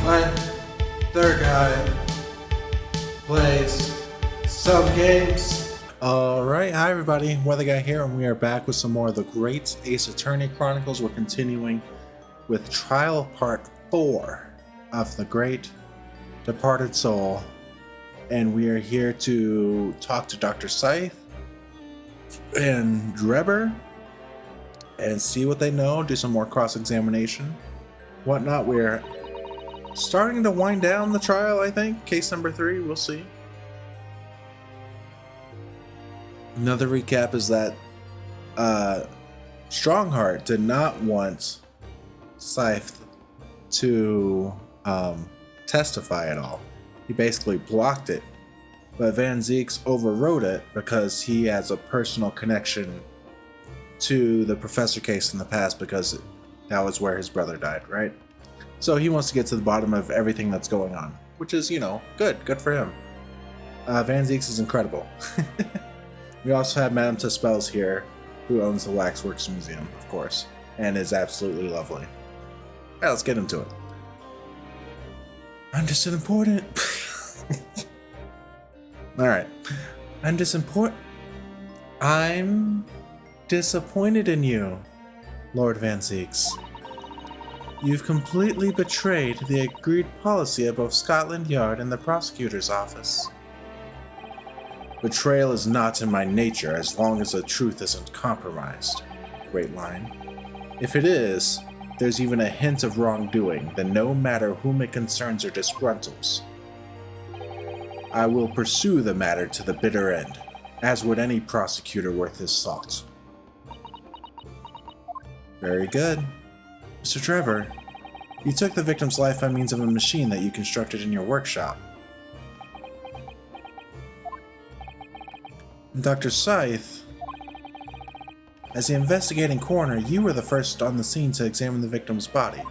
My third guy plays some games. Alright, hi everybody, Weather Guy here, and we are back with some more of the great Ace Attorney Chronicles. We're continuing with Trial Part 4 of the Great Departed Soul, and we are here to talk to Dr. Sithe and Drebber and see what they know, do some more cross-examination, whatnot. We're starting to wind down the trial, I think. Case number 3, we'll see. Another recap is that Strongheart did not want Sithe to testify at all. He basically blocked it. But Van Zieks overrode it because he has a personal connection to the Professor case in the past, because that was where his brother died, right? So he wants to get to the bottom of everything that's going on, which is, good for him. Van Zieks is incredible. We also have Madame Tuspels here, who owns the Waxworks Museum, of course, and is absolutely lovely. Yeah, let's get into it. I'm just important. Alright. I'm disappointed in you, Lord Van Zieks. You've completely betrayed the agreed policy of both Scotland Yard and the prosecutor's office. Betrayal is not in my nature as long as the truth isn't compromised. Great line. If it is, there's even a hint of wrongdoing, then no matter whom it concerns or disgruntles, I will pursue the matter to the bitter end, as would any prosecutor worth his salt. Very good. Mr. Trevor, you took the victim's life by means of a machine that you constructed in your workshop. And Dr. Sithe, as the investigating coroner, you were the first on the scene to examine the victim's body.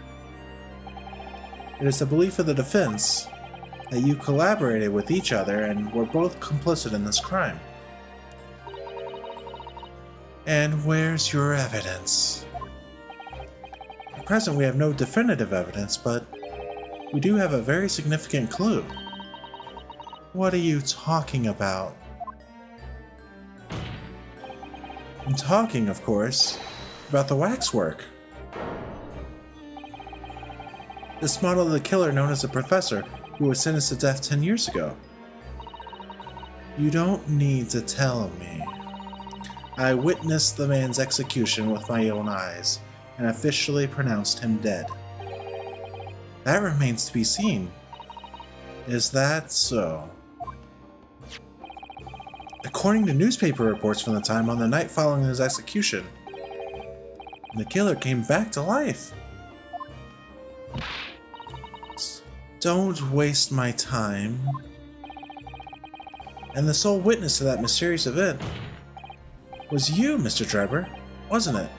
It is the belief of the defense that you collaborated with each other and were both complicit in this crime. And where's your evidence? At present, we have no definitive evidence, but we do have a very significant clue. What are you talking about? I'm talking, of course, about the waxwork. This model of the killer known as the Professor, who was sentenced to death 10 years ago. You don't need to tell me. I witnessed the man's execution with my own eyes, and officially pronounced him dead. That remains to be seen. Is that so? According to newspaper reports from the time, on the night following his execution, the killer came back to life. Don't waste my time. And the sole witness to that mysterious event was you, Mr. Trevor, wasn't it?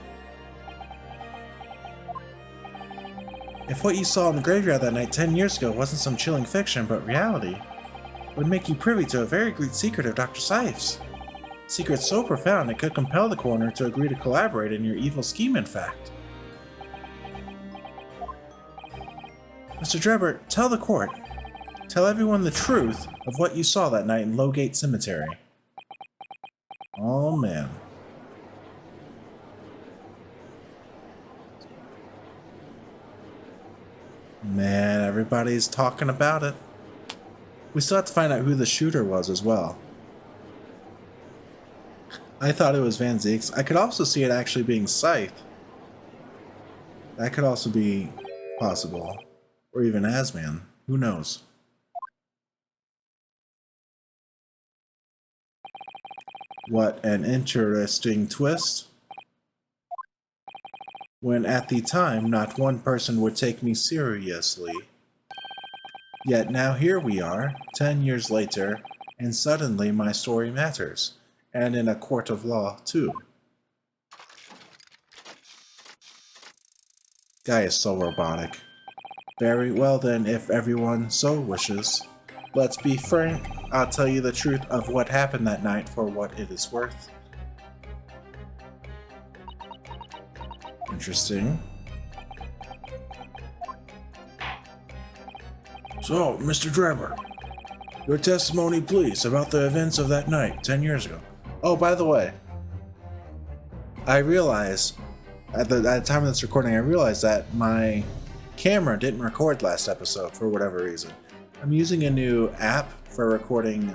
If what you saw in the graveyard that night 10 years ago wasn't some chilling fiction, but reality, it would make you privy to a very great secret of Dr. Sithe's. Secret so profound it could compel the coroner to agree to collaborate in your evil scheme, in fact. Mr. Drebber, tell the court. Tell everyone the truth of what you saw that night in Lowgate Cemetery. Oh man. Man, everybody's talking about it. We still have to find out who the shooter was as well. I thought it was Van Zieks. I could also see it actually being Sithe. That could also be possible. Or even Asman. Who knows? What an interesting twist. When at the time, not one person would take me seriously. Yet now here we are, 10 years later, and suddenly my story matters. And in a court of law, too. Guy is so robotic. Very well then, if everyone so wishes. Let's be frank, I'll tell you the truth of what happened that night for what it is worth. Interesting. So, Mr. Drebber, your testimony, please, about the events of that night 10 years ago. Oh, by the way, I realized, at the time of this recording, I realized that my camera didn't record last episode for whatever reason. I'm using a new app for recording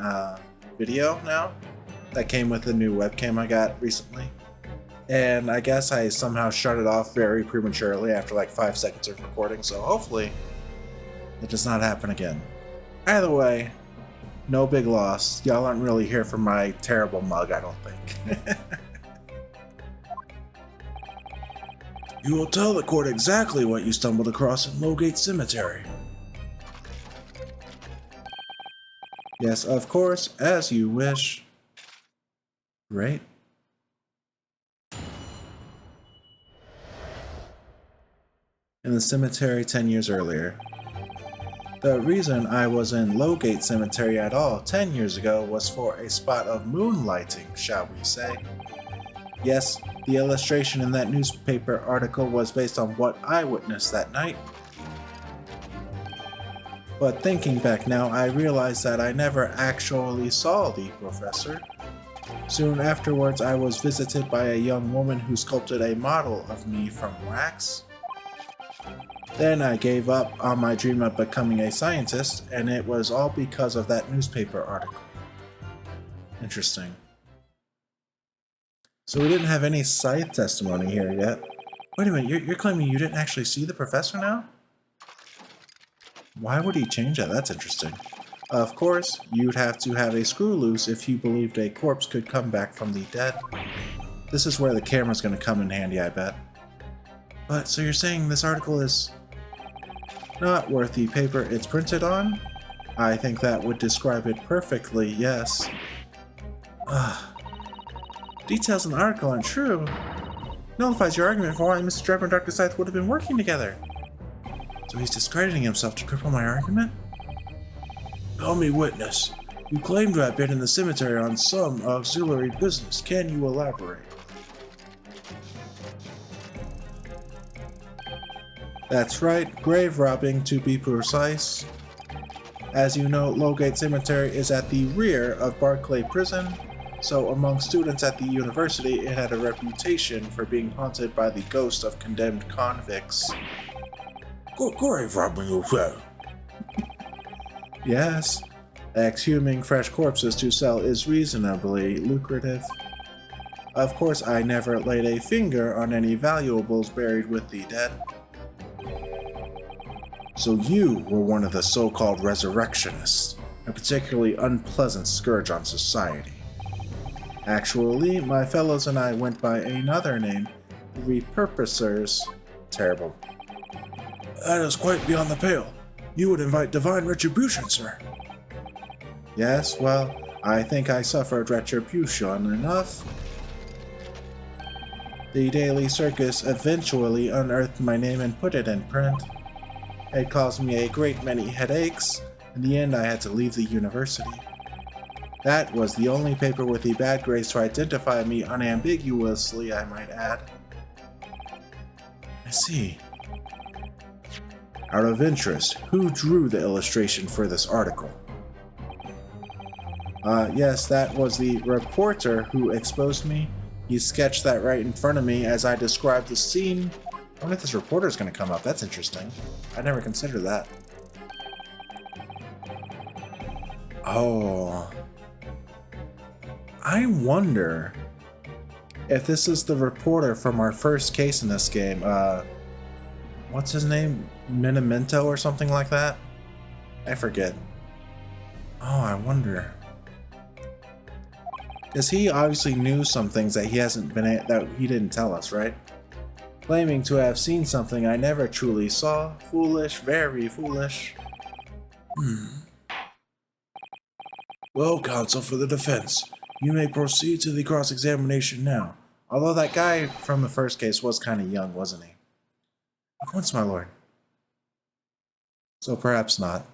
video now that came with the new webcam I got recently. And I guess I somehow shut it off very prematurely after like 5 seconds of recording, so hopefully it does not happen again. Either way, no big loss. Y'all aren't really here for my terrible mug, I don't think. You will tell the court exactly what you stumbled across in Lowgate Cemetery. Yes, of course, as you wish. Right? In the cemetery 10 years earlier. The reason I was in Lowgate Cemetery at all 10 years ago was for a spot of moonlighting, shall we say. Yes, the illustration in that newspaper article was based on what I witnessed that night. But thinking back now, I realized that I never actually saw the professor. Soon afterwards, I was visited by a young woman who sculpted a model of me from wax. Then I gave up on my dream of becoming a scientist, and it was all because of that newspaper article. Interesting. So we didn't have any Sithe testimony here yet. Wait a minute, you're claiming you didn't actually see the professor now? Why would he change that? That's interesting. Of course, you'd have to have a screw loose if you believed a corpse could come back from the dead. This is where the camera's gonna come in handy, I bet. But, so you're saying this article is not worth the paper it's printed on? I think that would describe it perfectly, yes. Details in the article aren't true. Nullifies your argument for why Mr. Drebber and Dr. Sithe would have been working together. So he's discrediting himself to cripple my argument? Call me witness. You claim to have been in the cemetery on some auxiliary business. Can you elaborate? That's right, grave robbing to be precise. As you know, Lowgate Cemetery is at the rear of Barclay Prison, so among students at the university it had a reputation for being haunted by the ghost of condemned convicts. Grave robbing, you say? Yes. Exhuming fresh corpses to sell is reasonably lucrative. Of course, I never laid a finger on any valuables buried with the dead. So you were one of the so-called resurrectionists, a particularly unpleasant scourge on society. Actually, my fellows and I went by another name, the repurposers. Terrible. That is quite beyond the pale. You would invite divine retribution, sir. Yes, well, I think I suffered retribution enough. The Daily Circus eventually unearthed my name and put it in print. It caused me a great many headaches. In the end, I had to leave the university. That was the only paper with the bad grades to identify me unambiguously, I might add. I see. Out of interest, who drew the illustration for this article? Yes, that was the reporter who exposed me. He sketched that right in front of me as I described the scene. I wonder if this reporter is going to come up. That's interesting. I never considered that. Oh. I wonder if this is the reporter from our first case in this game. What's his name? Minimento or something like that? I forget. Oh, I wonder. Because he obviously knew some things that that he didn't tell us, right? Claiming to have seen something I never truly saw. Foolish, very foolish. Well, counsel for the defense, you may proceed to the cross-examination now. Although that guy from the first case was kind of young, wasn't he? Of course, my lord. So perhaps not.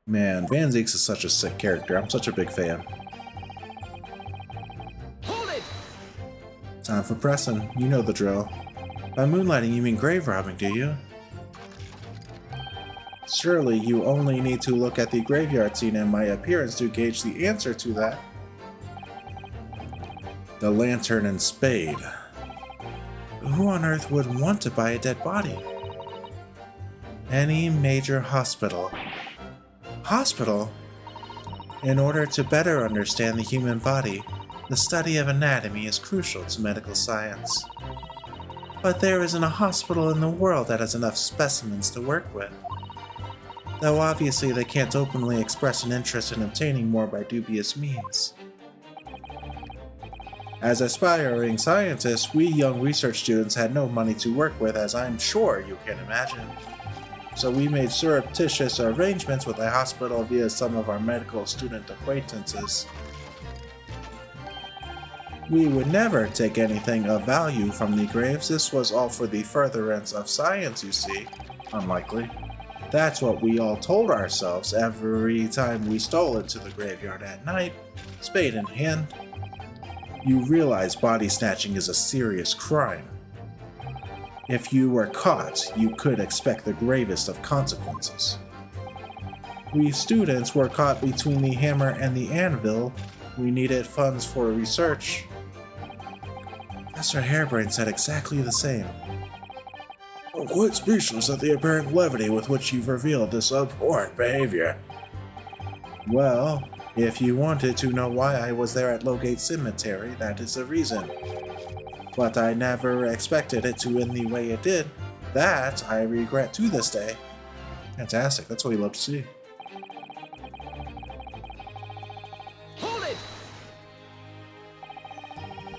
Man, Van Zieks is such a sick character. I'm such a big fan. Hold it! Time for pressing. You know the drill. By moonlighting, you mean grave robbing, do you? Surely you only need to look at the graveyard scene and my appearance to gauge the answer to that. The lantern and spade. Who on earth would want to buy a dead body? Any major hospital. Hospital? In order to better understand the human body, the study of anatomy is crucial to medical science. But there isn't a hospital in the world that has enough specimens to work with. Though obviously they can't openly express an interest in obtaining more by dubious means. As aspiring scientists, we young research students had no money to work with, as I'm sure you can imagine. So we made surreptitious arrangements with a hospital via some of our medical student acquaintances. We would never take anything of value from the graves. This was all for the furtherance of science, you see. Unlikely. That's what we all told ourselves every time we stole into the graveyard at night, spade in hand. You realize body snatching is a serious crime. If you were caught, you could expect the gravest of consequences. We students were caught between the hammer and the anvil. We needed funds for research. Professor Harebrain said exactly the same. I'm quite speechless at the apparent levity with which you've revealed this abhorrent behavior. Well, if you wanted to know why I was there at Lowgate Cemetery, that is the reason. But I never expected it to end the way it did. That I regret to this day. Fantastic, that's what we love to see. Hold it!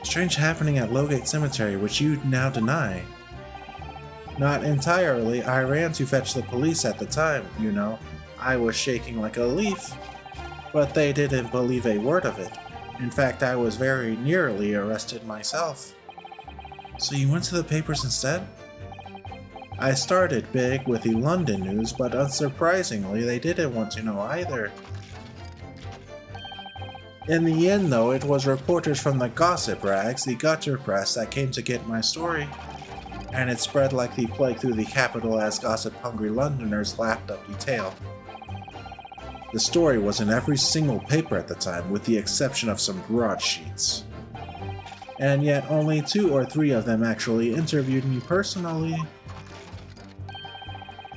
Strange happening at Lowgate Cemetery, which you now deny. Not entirely. I ran to fetch the police at the time, you know. I was shaking like a leaf. But they didn't believe a word of it. In fact, I was very nearly arrested myself. So you went to the papers instead? I started big with the London news, but unsurprisingly, they didn't want to know either. In the end, though, it was reporters from the gossip rags, the gutter press, that came to get my story. And it spread like the plague through the capital as gossip-hungry Londoners lapped up the tale. The story was in every single paper at the time, with the exception of some broadsheets. And yet only 2 or 3 of them actually interviewed me personally.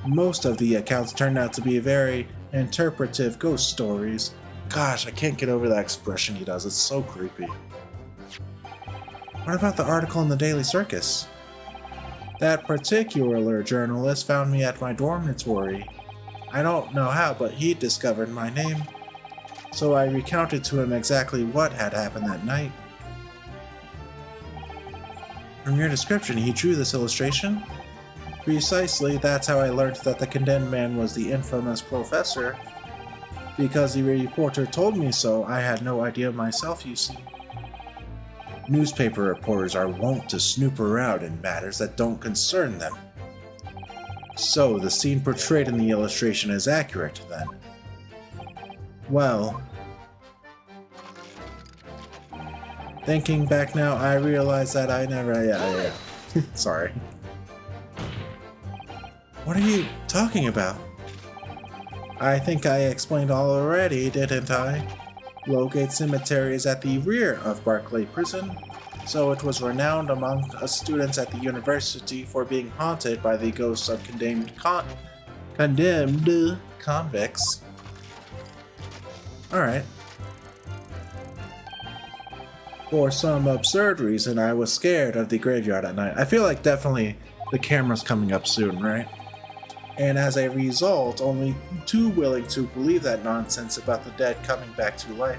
Most of the accounts turned out to be very interpretive ghost stories. Gosh, I can't get over that expression he does, it's so creepy. What about the article in the Daily Circus? That particular journalist found me at my dormitory. I don't know how, but he discovered my name. So I recounted to him exactly what had happened that night. From your description, he drew this illustration? Precisely, that's how I learned that the condemned man was the infamous professor. Because the reporter told me so, I had no idea myself, you see. Newspaper reporters are wont to snoop around in matters that don't concern them. So, the scene portrayed in the illustration is accurate, then? Well, thinking back now, I realize that I never... Sorry. What are you talking about? I think I explained all already, didn't I? Lowgate Cemetery is at the rear of Barclay Prison, so it was renowned among students at the university for being haunted by the ghosts of condemned convicts. Alright. For some absurd reason, I was scared of the graveyard at night. I feel like definitely the camera's coming up soon, right? And as a result, only too willing to believe that nonsense about the dead coming back to life.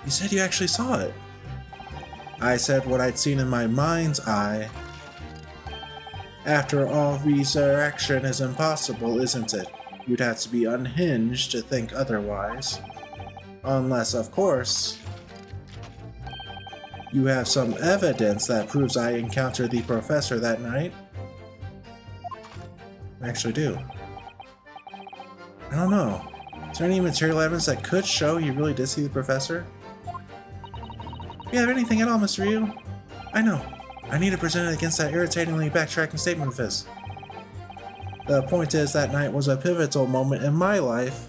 You said you actually saw it. I said what I'd seen in my mind's eye. After all, resurrection is impossible, isn't it? You'd have to be unhinged to think otherwise. Unless, of course, you have some evidence that proves I encountered the professor that night. I actually do. I don't know. Is there any material evidence that could show you really did see the professor? Do you have anything at all, Mr. Ryu? I know. I need to present it against that irritatingly backtracking statement of his. The point is, that night was a pivotal moment in my life.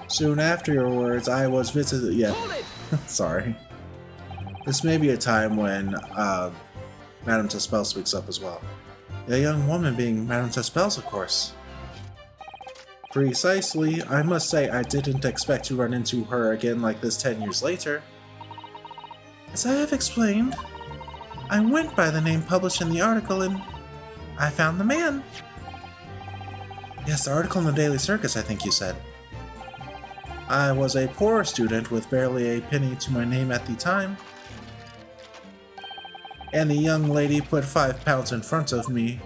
Soon afterwards, I was visited. Yeah, Hold it! sorry. This may be a time when Madame Tespel speaks up as well. The young woman being Madame Tespel's, of course. Precisely. I must say I didn't expect to run into her again like this 10 years later. As I have explained, I went by the name published in the article and I found the man. Yes, the article in the Daily Circus, I think you said. I was a poor student with barely a penny to my name at the time. And the young lady put £5 in front of me.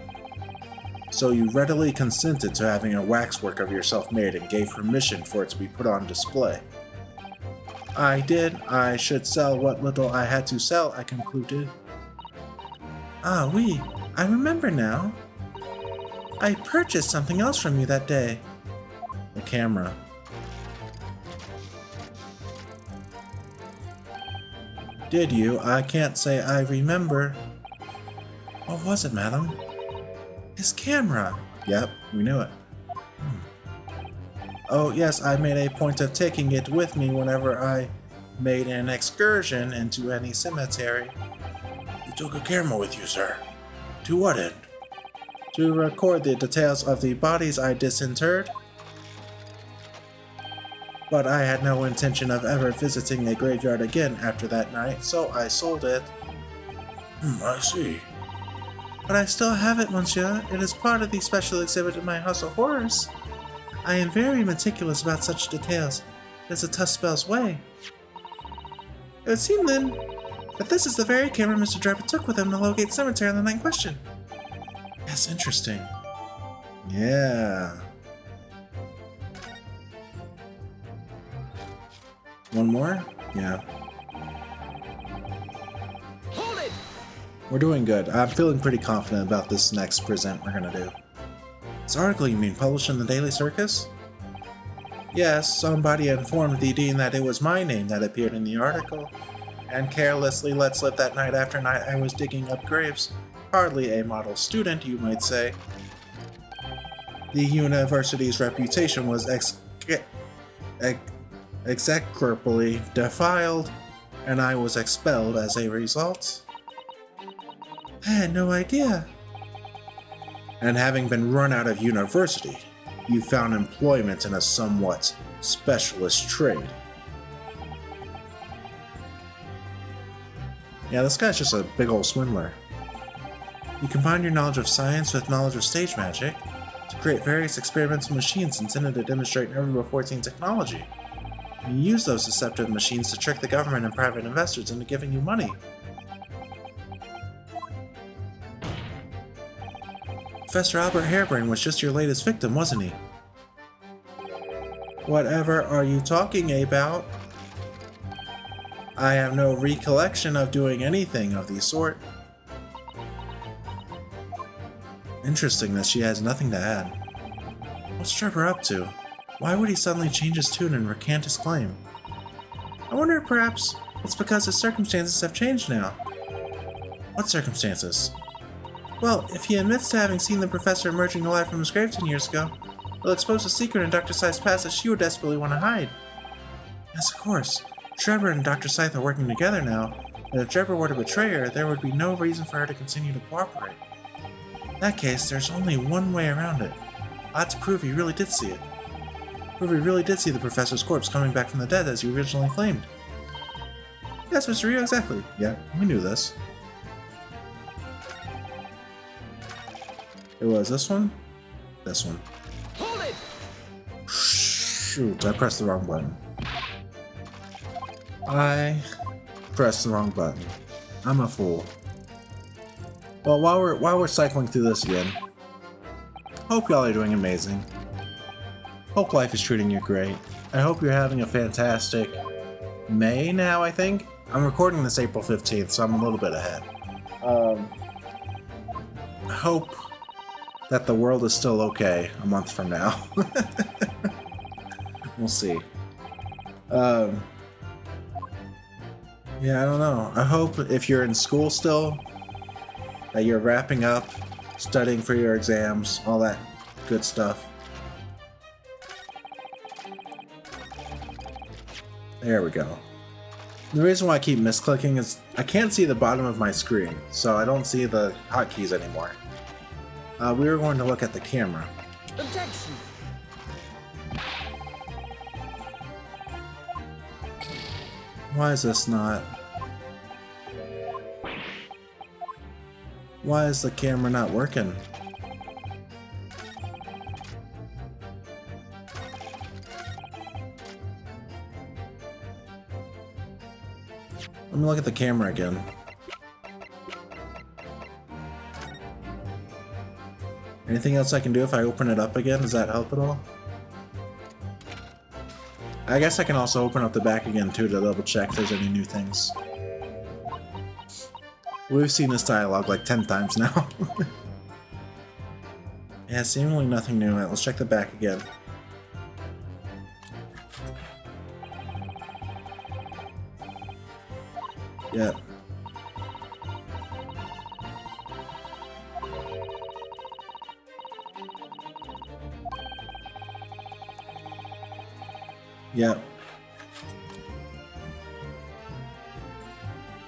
So you readily consented to having a waxwork of yourself made and gave permission for it to be put on display. I did. I should sell what little I had to sell, I concluded. Ah, oui. I remember now. I purchased something else from you that day. The camera. Did you? I can't say I remember. What was it, madam? His camera. Yep, we knew it. Oh, yes, I made a point of taking it with me whenever I made an excursion into any cemetery. You took a camera with you, sir. To what end? To record the details of the bodies I disinterred. But I had no intention of ever visiting a graveyard again after that night, so I sold it. I see. But I still have it, monsieur. It is part of the special exhibit in my House of Horrors. I am very meticulous about such details. It is a Tespel's way. It would seem, then, that this is the very camera Mr. Drebber took with him to Lowgate Cemetery on the night in question. That's interesting. Yeah. One more? Yeah. Hold it! We're doing good. I'm feeling pretty confident about this next present we're gonna do. This article, you mean, published in the Daily Circus? Yes, somebody informed the dean that it was my name that appeared in the article, and carelessly let slip that night after night I was digging up graves. Hardly a model student, you might say. The university's reputation was execrably defiled, and I was expelled as a result. I had no idea. And having been run out of university, you found employment in a somewhat specialist trade. Yeah, this guy's just a big old swindler. You combine your knowledge of science with knowledge of stage magic to create various experimental machines intended to demonstrate never-before-seen technology. And you use those deceptive machines to trick the government and private investors into giving you money. Professor Albert Harebrain was just your latest victim, wasn't he? Whatever are you talking about? I have no recollection of doing anything of the sort. Interesting that she has nothing to add. What's Trevor up to? Why would he suddenly change his tune and recant his claim? I wonder if perhaps it's because his circumstances have changed now. What circumstances? Well, if he admits to having seen the professor emerging alive from his grave 10 years ago, it'll expose a secret in Dr. Scythe's past that she would desperately want to hide. Yes, of course. Trevor and Dr. Scythe are working together now, but if Trevor were to betray her, there would be no reason for her to continue to cooperate. In that case, there's only one way around it. I'll have to prove he really did see it. Prove he really did see the professor's corpse coming back from the dead as you originally claimed. Yes, Mr. Rio, exactly. Yeah, we knew this. It was this one? This one. Hold it! Shoot, I pressed the wrong button. I pressed the wrong button. I'm a fool. Well, while we're cycling through this again, hope y'all are doing amazing. Hope life is treating you great. I hope you're having a fantastic May now, I think. I'm recording this April 15th, so I'm a little bit ahead. I hope that the world is still okay a month from now. We'll see. Yeah, I don't know. I hope if you're in school still, that you're wrapping up, studying for your exams, all that good stuff. There we go. The reason why I keep misclicking is I can't see the bottom of my screen, so I don't see the hotkeys anymore. We were going to look at the camera. Objection. Why is this not? Why is the camera not working? Let me look at the camera again. Anything else I can do if I open it up again? Does that help at all? I guess I can also open up the back again too to double check if there's any new things. We've seen this dialogue like 10 times now. Yeah, seemingly nothing new. Let's check the back again. Yep. Yep.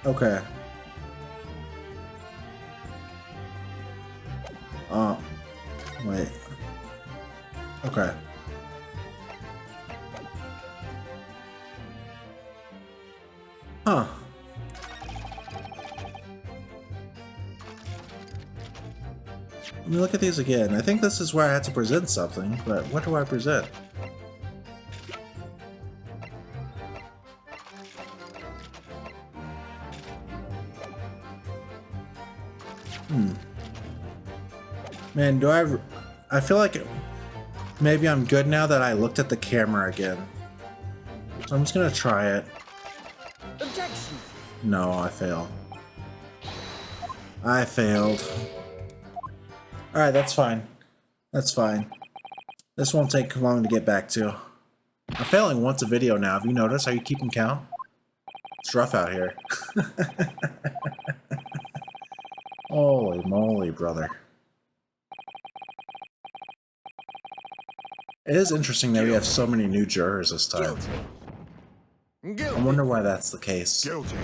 Okay. Wait. Okay. Huh. Let me look at these again. I think this is where I had to present something, but what do I present? Man, I feel like maybe I'm good now that I looked at the camera again. So I'm just gonna try it. Objection. No, I failed. I failed. Alright, that's fine. That's fine. This won't take long to get back to. I'm failing once a video now. Have you noticed? Are you keeping count? It's rough out here. Holy moly, brother. It is interesting that we have so many new jurors this time. Guilty. I wonder why that's the case. Guilty.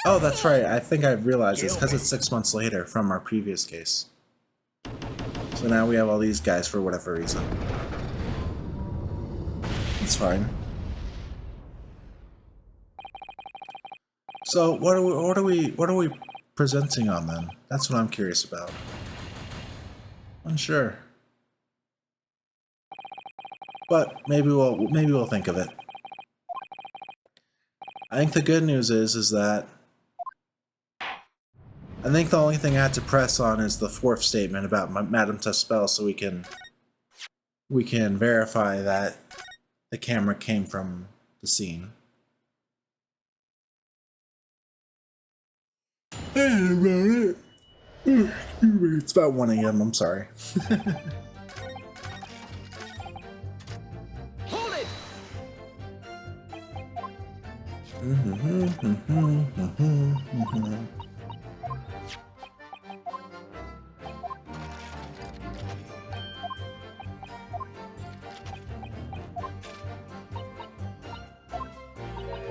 Oh, that's right. I think I realized it's because it's 6 months later from our previous case. So now we have all these guys for whatever reason. It's fine. So what are we presenting on then? That's what I'm curious about. Unsure. But maybe we'll think of it. I think the good news is that I think the only thing I had to press on is the fourth statement about Madame Tuspel, so we can verify that the camera came from the scene. It's about 1 AM, I'm sorry. Hold it.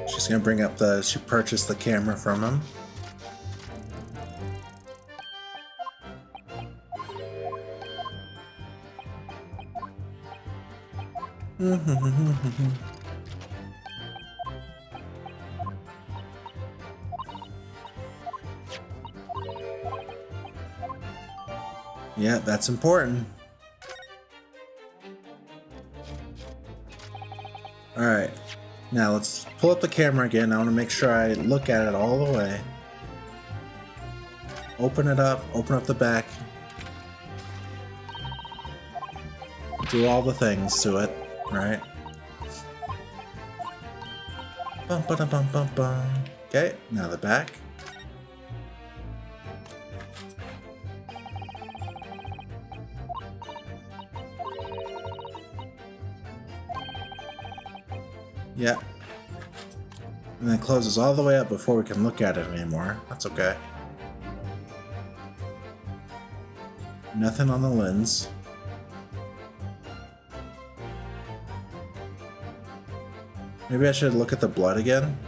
She's gonna bring up she purchased the camera from him. Yeah, that's important. Alright, now let's pull up the camera again. I want to make sure I look at it all the way. Open it up, open up the back. Do all the things to it, right? Bum, ba, bum, bum, bum. Okay, now the back. Yeah. And then it closes all the way up before we can look at it anymore. That's okay. Nothing on the lens. Maybe I should look at the blood again.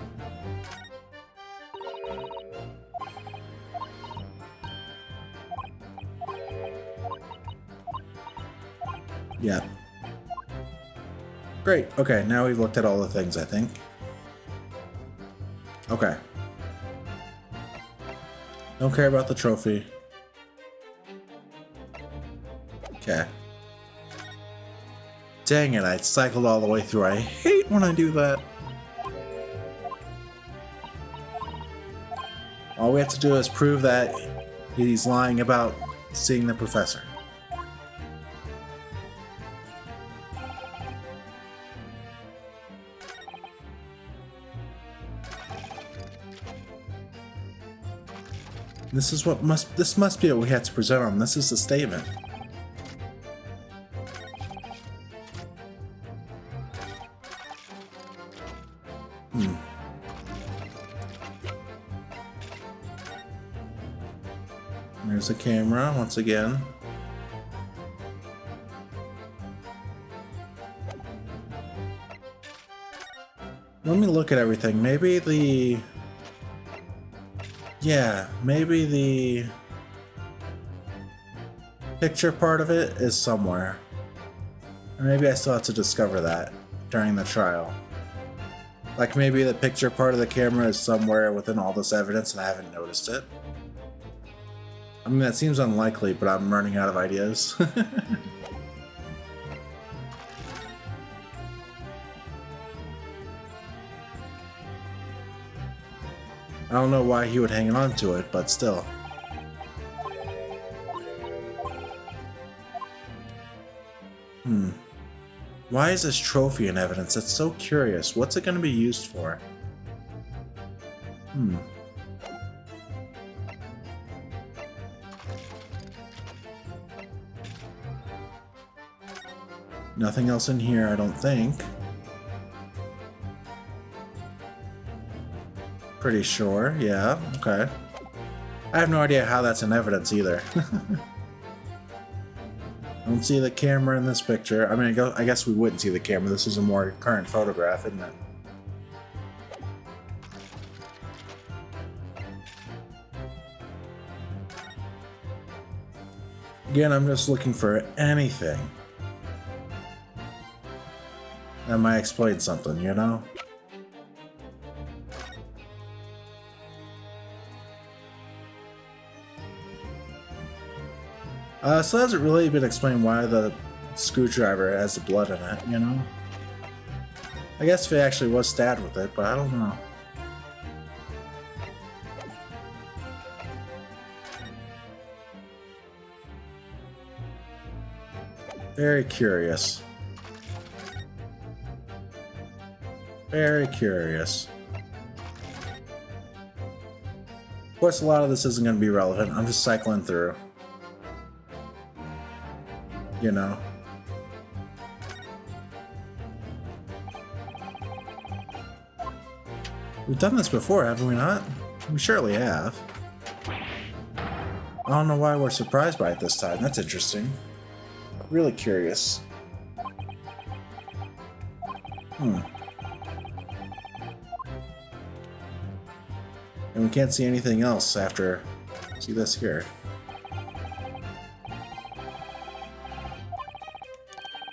Yeah. Great. Okay, now we've looked at all the things, I think. Okay. Don't care about the trophy. Okay. Dang it, I cycled all the way through. I hate when I do that. All we have to do is prove that he's lying about seeing the professor. This must be what we had to present on. This is the statement. There's the camera once again. Let me look at everything. Maybe the... Yeah, maybe the picture part of it is somewhere. Or maybe I still have to discover that during the trial. Like maybe the picture part of the camera is somewhere within all this evidence and I haven't noticed it. I mean, that seems unlikely, but I'm running out of ideas. I don't know why he would hang on to it, but still. Why is this trophy in evidence? That's so curious. What's it going to be used for? Nothing else in here, I don't think. Pretty sure, yeah, okay. I have no idea how that's in evidence either. I don't see the camera in this picture. I mean, I guess we wouldn't see the camera. This is a more current photograph, isn't it? Again, I'm just looking for anything that might explain something, you know? So it hasn't really been explained why the screwdriver has the blood in it, you know? I guess if he actually was stabbed with it, but I don't know. Very curious. Very curious. Of course, a lot of this isn't going to be relevant. I'm just cycling through. You know. We've done this before, haven't we not? We surely have. I don't know why we're surprised by it this time. That's interesting. Really curious. And we can't see anything else after... See this here.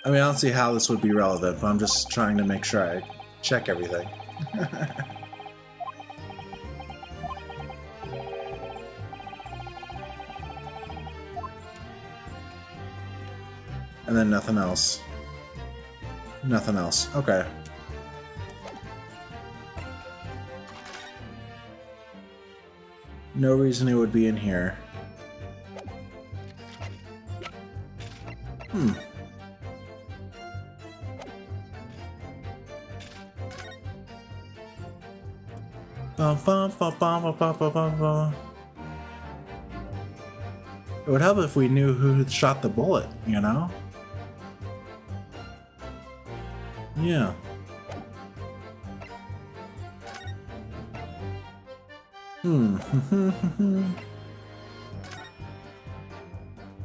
I mean, I don't see how this would be relevant, but I'm just trying to make sure I check everything. And then nothing else. Nothing else. Okay. No reason it would be in here. It would help if we knew who shot the bullet, you know? Yeah.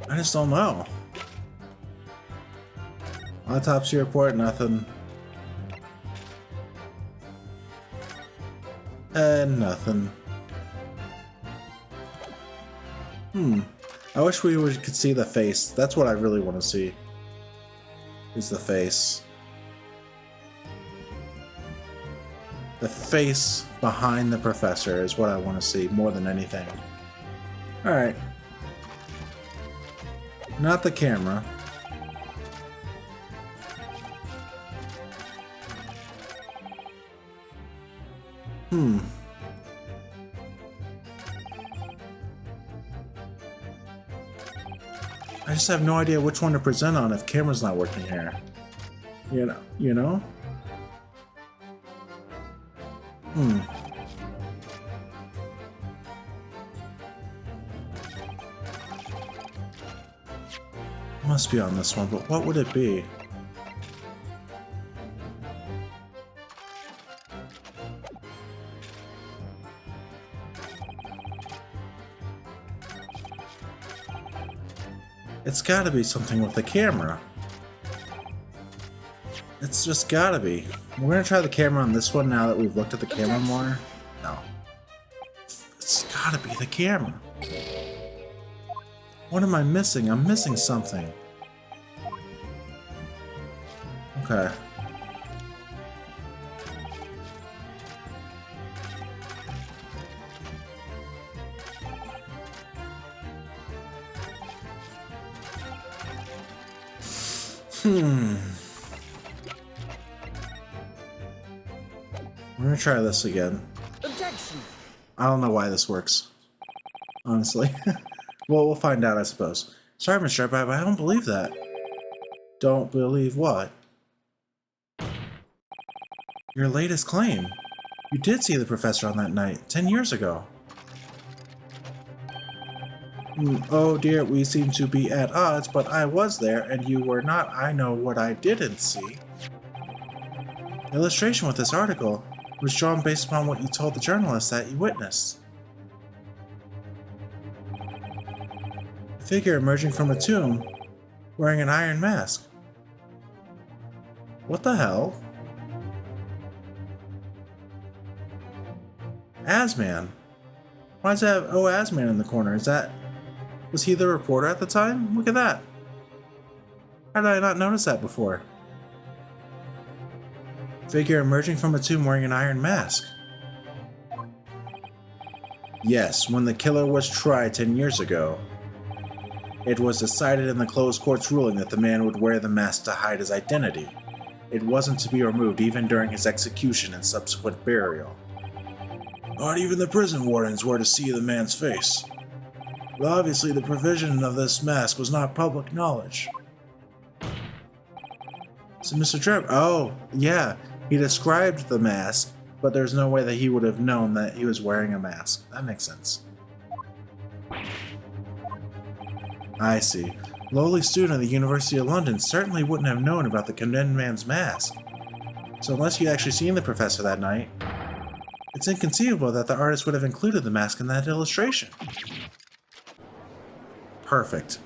I I just don't know. Autopsy report, nothing. And nothing. I wish could see the face. That's what I really want to see. Is the face. The face behind the professor is what I want to see more than anything. Alright. Not the camera. I just have no idea which one to present on if camera's not working here. You know? Must be on this one, but what would it be? It's gotta be something with the camera. It's just gotta be. We're gonna try the camera on this one now that we've looked at the camera more. No. It's gotta be the camera. What am I missing? I'm missing something. Okay. We're gonna try this again. Objection. I don't know why this works. Honestly. Well, we'll find out, I suppose. Sorry, Mr. Rabbi, but I don't believe that. Don't believe what? Your latest claim. You did see the professor on that night, 10 years ago. Oh dear, we seem to be at odds, but I was there and you were not. I know what I didn't see. The illustration with this article was drawn based upon what you told the journalist that you witnessed. A figure emerging from a tomb, wearing an iron mask. What the hell? Asman. Why does it have Oh Asman in the corner? Was he the reporter at the time? Look at that. How did I not notice that before? Figure emerging from a tomb wearing an iron mask. Yes, when the killer was tried 10 years ago, it was decided in the closed court's ruling that the man would wear the mask to hide his identity. It wasn't to be removed even during his execution and subsequent burial. Not even the prison wardens were to see the man's face. But obviously the provision of this mask was not public knowledge. So Mr. Trevor, oh, yeah, he described the mask, but there's no way that he would have known that he was wearing a mask. That makes sense. I see. Lowly student of the University of London certainly wouldn't have known about the condemned man's mask. So unless you'd actually seen the professor that night, it's inconceivable that the artist would have included the mask in that illustration. Perfect.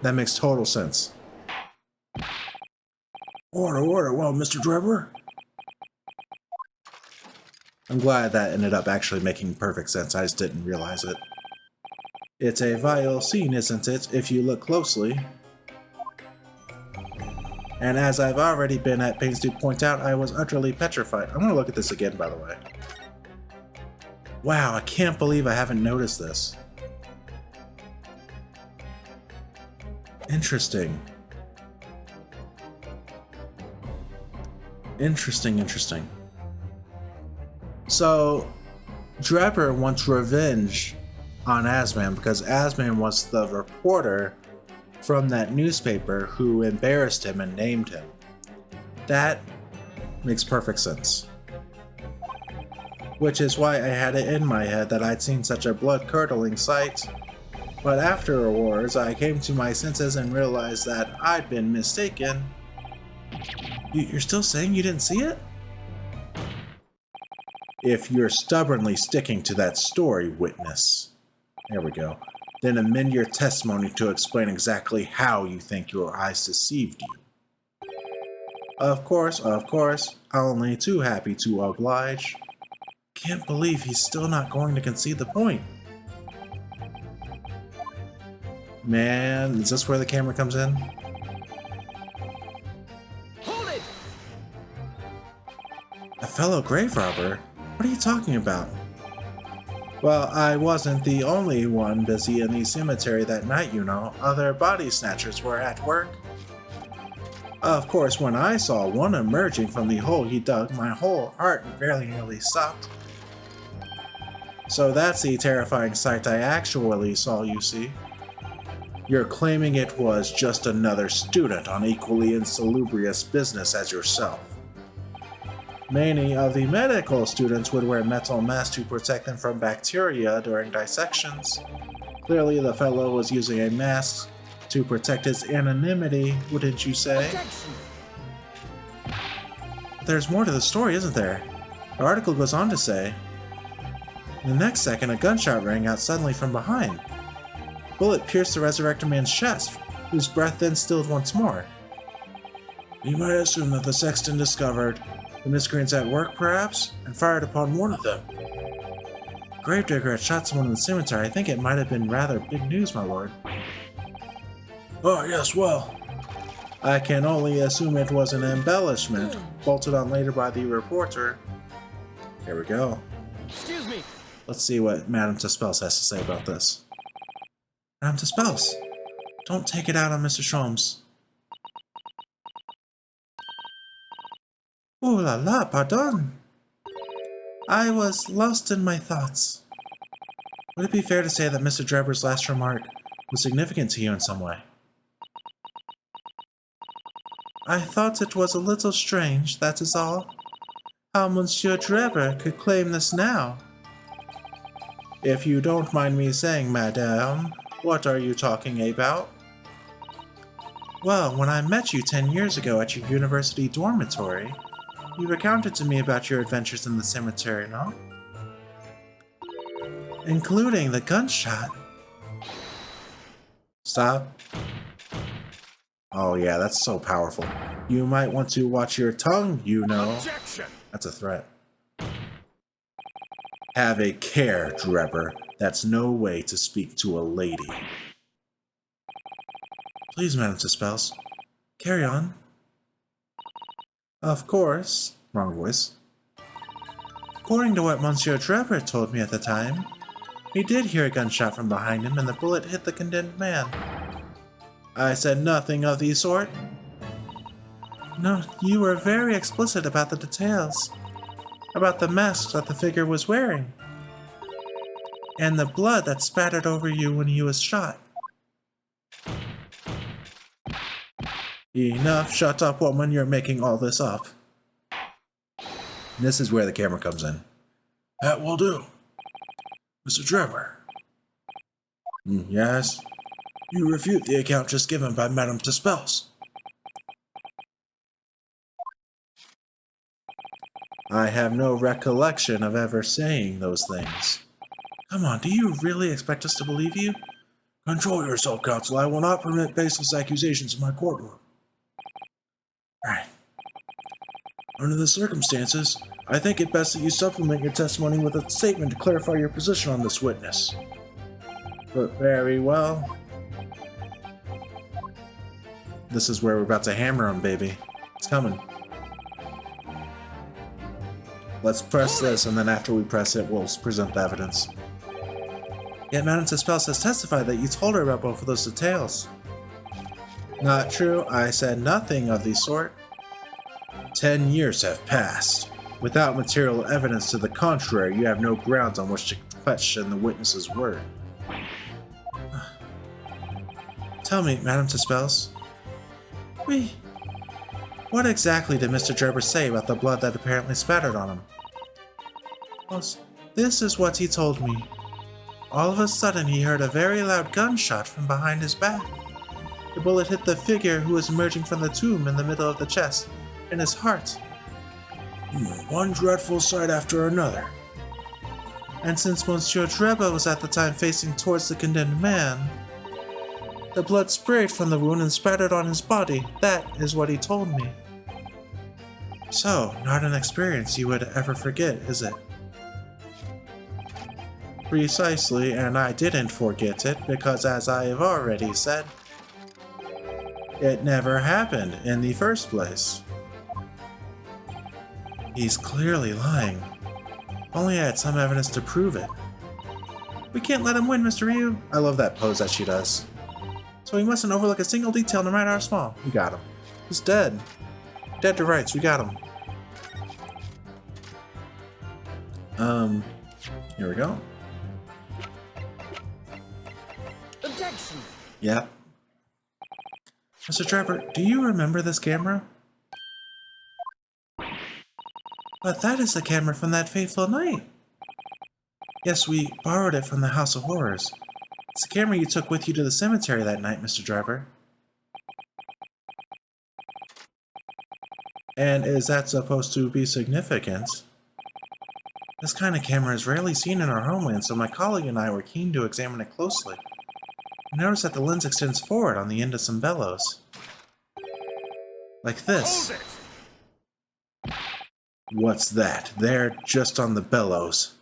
That makes total sense. Order, well, Mr. Trevor. I'm glad that ended up actually making perfect sense. I just didn't realize it. It's a vile scene, isn't it, if you look closely? And as I've already been at pains to point out, I was utterly petrified. I'm gonna look at this again, by the way. Wow, I can't believe I haven't noticed this. Interesting. Interesting. So, Drebber wants revenge on Asman because Asman was the reporter from that newspaper who embarrassed him and named him. That makes perfect sense. Which is why I had it in my head that I'd seen such a blood-curdling sight. But afterwards, I came to my senses and realized that I'd been mistaken. You're still saying you didn't see it? If you're stubbornly sticking to that story, witness. There we go. Then amend your testimony to explain exactly how you think your eyes deceived you. Of course, only too happy to oblige. Can't believe he's still not going to concede the point. Man, is this where the camera comes in? Hold it! A fellow grave robber? What are you talking about? Well, I wasn't the only one busy in the cemetery that night, you know. Other body snatchers were at work. Of course, when I saw one emerging from the hole he dug, my whole heart very nearly stopped. So that's the terrifying sight I actually saw, you see. You're claiming it was just another student on equally insalubrious business as yourself. Many of the medical students would wear metal masks to protect them from bacteria during dissections. Clearly, the fellow was using a mask to protect his anonymity, wouldn't you say? Objection! There's more to the story, isn't there? The article goes on to say, the next second, a gunshot rang out suddenly from behind. A bullet pierced the resurrected man's chest, whose breath then stilled once more. You might assume that the sexton discovered the miscreants at work, perhaps, and fired upon one of them. Gravedigger had shot someone in the cemetery. I think it might have been rather big news, my lord. Oh, yes, well. I can only assume it was an embellishment, bolted on later by the reporter. Here we go. Excuse me! Let's see what Madame Tuspels has to say about this. Madame Tuspels, don't take it out on Mr. Sholmes. Oh la la, pardon. I was lost in my thoughts. Would it be fair to say that Mr. Drebber's last remark was significant to you in some way? I thought it was a little strange, that is all. How Monsieur Drebber could claim this now. If you don't mind me saying, madame, what are you talking about? Well, when I met you 10 years ago at your university dormitory, you recounted to me about your adventures in the cemetery, no? Including the gunshot. Stop. Oh yeah, that's so powerful. You might want to watch your tongue, you know. Objection! That's a threat. Have a care, Drebber. That's no way to speak to a lady. Please, Madame Tuspels. Carry on. Of course. Wrong voice. According to what Monsieur Drebber told me at the time, he did hear a gunshot from behind him and the bullet hit the condemned man. I said nothing of the sort. No, you were very explicit about the details. About the mask that the figure was wearing. And the blood that spattered over you when he was shot. Enough, shut up, woman, you're making all this up. This is where the camera comes in. That will do. Mr. Drebber. Yes? You refute the account just given by Madame Tuspels. I have no recollection of ever saying those things. Come on, do you really expect us to believe you? Control yourself, counsel. I will not permit baseless accusations in my courtroom. Alright. Under the circumstances, I think it best that you supplement your testimony with a statement to clarify your position on this witness. But very well. This is where we're about to hammer him, baby. It's coming. Let's press this, and then after we press it, we'll present the evidence. Yet Madame Tuspels has testified that you told her about both of those details. Not true. I said nothing of the sort. 10 years have passed. Without material evidence to the contrary, you have no grounds on which to question the witness's word. Tell me, Madame Tuspels. What exactly did Mr. Drebber say about the blood that apparently spattered on him? Well, this is what he told me. All of a sudden, he heard a very loud gunshot from behind his back. The bullet hit the figure who was emerging from the tomb in the middle of the chest, in his heart. One dreadful sight after another. And since Monsieur Treba was at the time facing towards the condemned man, the blood sprayed from the wound and spattered on his body. That is what he told me. So, not an experience you would ever forget, is it? Precisely, and I didn't forget it because, as I have already said, it never happened in the first place. He's clearly lying. Only I had some evidence to prove it. We can't let him win, Mr. Ryu. I love that pose that she does. So we mustn't overlook a single detail, no matter how small. We got him. He's dead. Dead to rights. We got him. Here we go. Objection! Yep. Mr. Trevor, do you remember this camera? But that is the camera from that fateful night. Yes, we borrowed it from the House of Horrors. It's the camera you took with you to the cemetery that night, Mr. Driver. And is that supposed to be significant? This kind of camera is rarely seen in our homeland, so my colleague and I were keen to examine it closely. We noticed that the lens extends forward on the end of some bellows. Like this. Hold it! What's that? There, just on the bellows.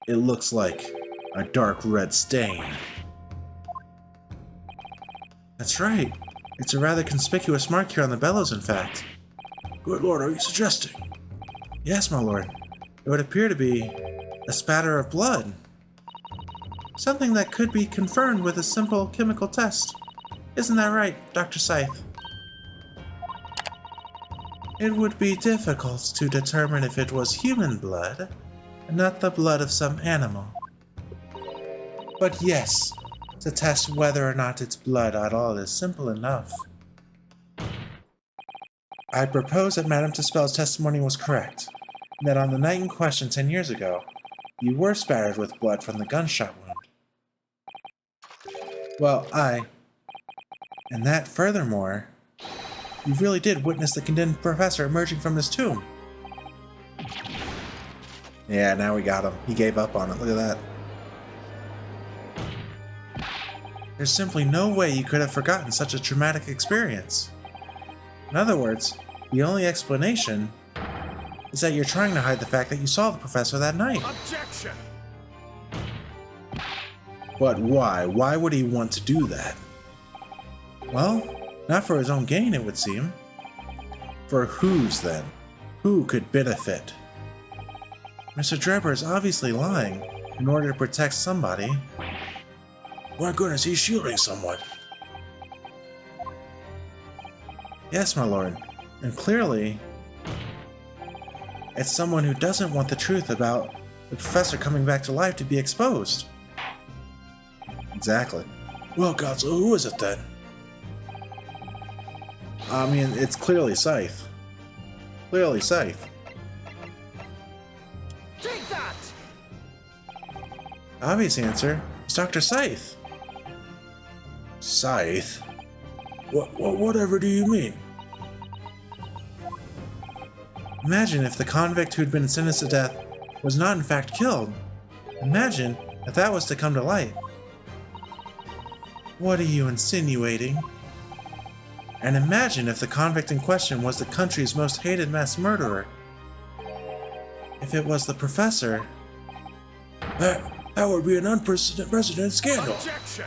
It looks like a dark red stain. That's right. It's a rather conspicuous mark here on the bellows, in fact. Good lord, are you suggesting? Yes, my lord. It would appear to be a spatter of blood. Something that could be confirmed with a simple chemical test. Isn't that right, Dr. Sithe? It would be difficult to determine if it was human blood, and not the blood of some animal. But yes, to test whether or not it's blood at all is simple enough. I propose that Madame Tispel's testimony was correct, and that on the night in question 10 years ago, you were spattered with blood from the gunshot wound. Well, and that furthermore, you really did witness the condemned professor emerging from his tomb. Yeah, now we got him. He gave up on it. Look at that. There's simply no way you could have forgotten such a traumatic experience. In other words, the only explanation is that you're trying to hide the fact that you saw the professor that night. Objection! But why? Why would he want to do that? Well, not for his own gain, it would seem. For whose, then? Who could benefit? Mr. Drebber is obviously lying in order to protect somebody. My goodness, he's shielding someone. Yes, my lord. And clearly, it's someone who doesn't want the truth about the professor coming back to life to be exposed. Exactly. Well, Counsel, who is it then? I mean, it's clearly Sithe. Clearly Sithe. Take that! The obvious answer is Dr. Sithe. Sithe? Whatever do you mean? Imagine if the convict who'd been sentenced to death was not in fact killed. Imagine if that was to come to light. What are you insinuating? And imagine if the convict in question was the country's most hated mass murderer. If it was the professor... That would be an unprecedented scandal. Objection!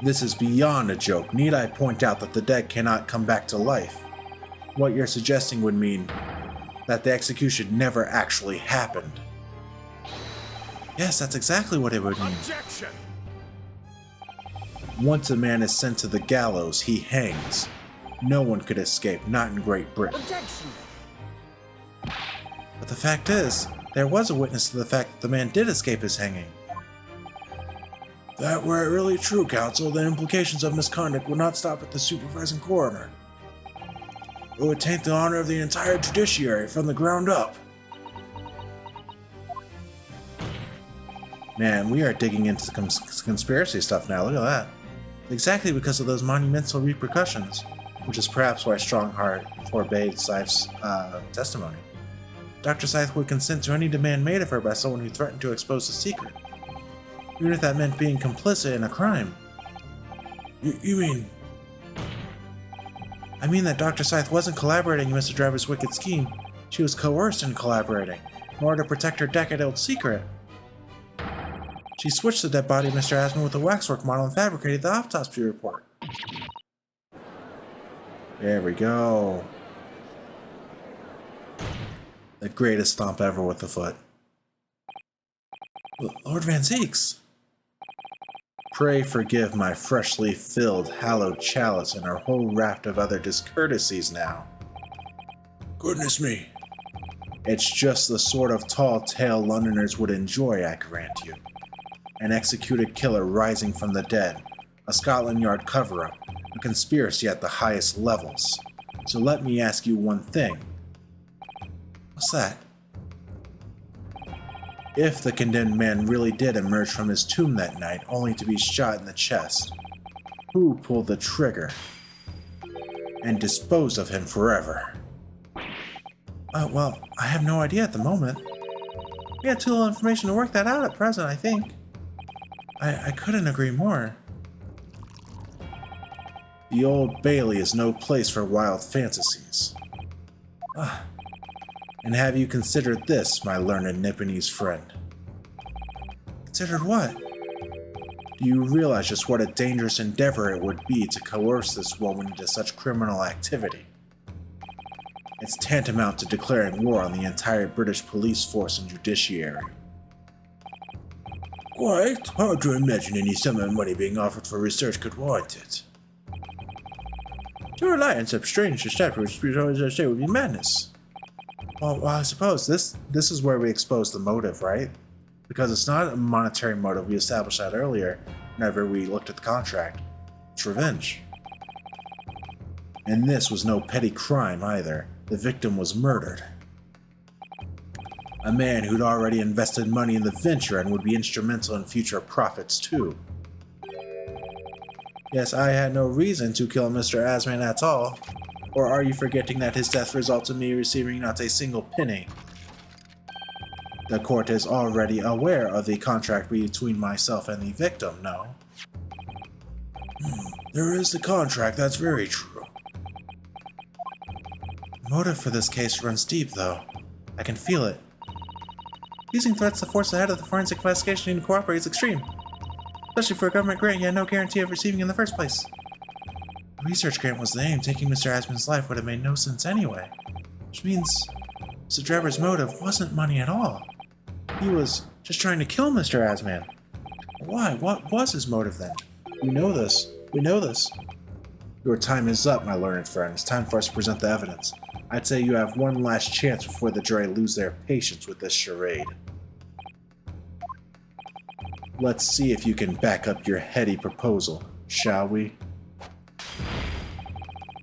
This is beyond a joke. Need I point out that the dead cannot come back to life? What you're suggesting would mean that the execution never actually happened. Yes, that's exactly what it would mean. Objection! Once a man is sent to the gallows, he hangs. No one could escape, not in Great Britain. Objection! But the fact is, there was a witness to the fact that the man did escape his hanging. If that were really true, Counsel, the implications of misconduct would not stop at the supervising coroner. It would taint the honor of the entire judiciary from the ground up. Man, we are digging into conspiracy stuff now, look at that. Exactly because of those monumental repercussions, which is perhaps why Strongheart forbade Sife's testimony. Dr. Sithe would consent to any demand made of her by someone who threatened to expose the secret, even if that meant being complicit in a crime. You mean... I mean that Dr. Sithe wasn't collaborating in Mr. Driver's wicked scheme. She was coerced in collaborating, in order to protect her decade-old secret. She switched the dead body of Mr. Asman with a waxwork model and fabricated the autopsy report. There we go. The greatest stomp ever with the foot. Lord Van Zeeks! Pray forgive my freshly filled, hallowed chalice and our whole raft of other discourtesies now. Goodness me. It's just the sort of tall tale Londoners would enjoy, I grant you. An executed killer rising from the dead, a Scotland Yard cover-up, a conspiracy at the highest levels. So let me ask you one thing. What's that? If the condemned man really did emerge from his tomb that night only to be shot in the chest, who pulled the trigger and disposed of him forever? Well, I have no idea at the moment. We have too little information to work that out at present, I think. I couldn't agree more. The Old Bailey is no place for wild fantasies. And have you considered this, my learned Nipponese friend? Considered what? Do you realize just what a dangerous endeavor it would be to coerce this woman into such criminal activity? It's tantamount to declaring war on the entire British police force and judiciary. Quite hard to imagine any sum of money being offered for research could warrant it. To rely on such strange establishments, as I say, would be madness. Well, I suppose this is where we expose the motive, right? Because it's not a monetary motive. We established that earlier whenever we looked at the contract. It's revenge. And this was no petty crime either. The victim was murdered. A man who'd already invested money in the venture and would be instrumental in future profits too. Yes, I had no reason to kill Mr. Asman at all. Or are you forgetting that his death resulted in me receiving not a single penny? The court is already aware of the contract between myself and the victim, no? There is the contract, that's very true. The motive for this case runs deep, though. I can feel it. Using threats to force the head of the forensic investigation to cooperate is extreme. Especially for a government grant you had no guarantee of receiving in the first place. The research grant was the aim. Taking Mr. Asman's life would have made no sense anyway. Which means Mr. Drever's motive wasn't money at all. He was just trying to kill Mr. Asman. Why? What was his motive then? We know this. We know this. Your time is up, my learned friend. It's time for us to present the evidence. I'd say you have one last chance before the jury lose their patience with this charade. Let's see if you can back up your heady proposal, shall we?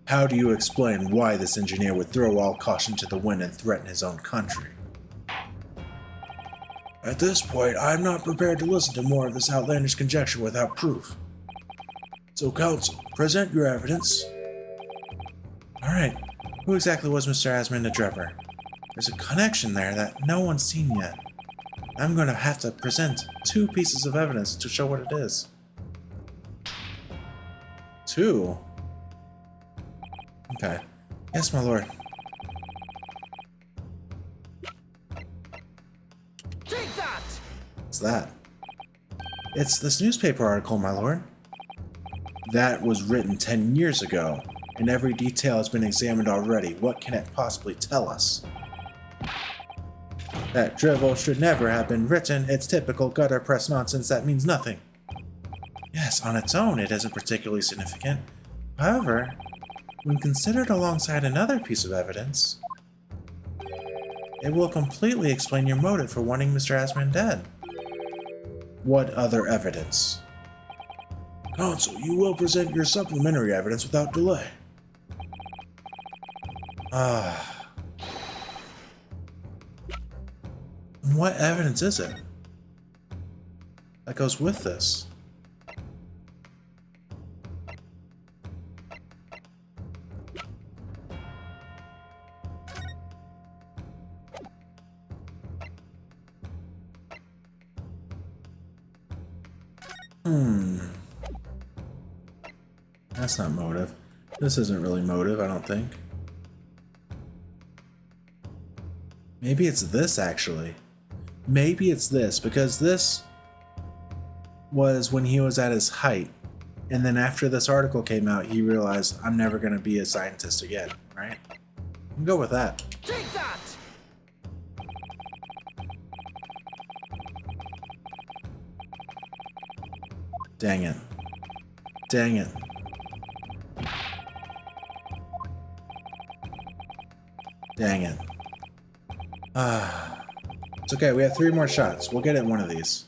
How do you explain why this engineer would throw all caution to the wind and threaten his own country? At this point, I'm not prepared to listen to more of this outlandish conjecture without proof. So, counsel, present your evidence. Alright, who exactly was Mr. Asman to Drever? There's a connection there that no one's seen yet. I'm going to have to present 2 pieces of evidence to show what it is. 2? Okay. Yes, my lord. Take that! What's that? It's this newspaper article, my lord. That was written 10 years ago, and every detail has been examined already. What can it possibly tell us? That drivel should never have been written. It's typical gutter press nonsense that means nothing. Yes, on its own, it isn't particularly significant. However, when considered alongside another piece of evidence, it will completely explain your motive for wanting Mr. Asman dead. What other evidence? Counsel, you will present your supplementary evidence without delay. What evidence is it that goes with this? That's not motive. This isn't really motive, I don't think. Maybe it's this, actually. Maybe it's this, because this was when he was at his height. And then after this article came out, he realized, I'm never going to be a scientist again, right? I'll go with that. Take that! Dang it. Dang it. Dang it. It's okay, we have 3 more shots. We'll get it in one of these.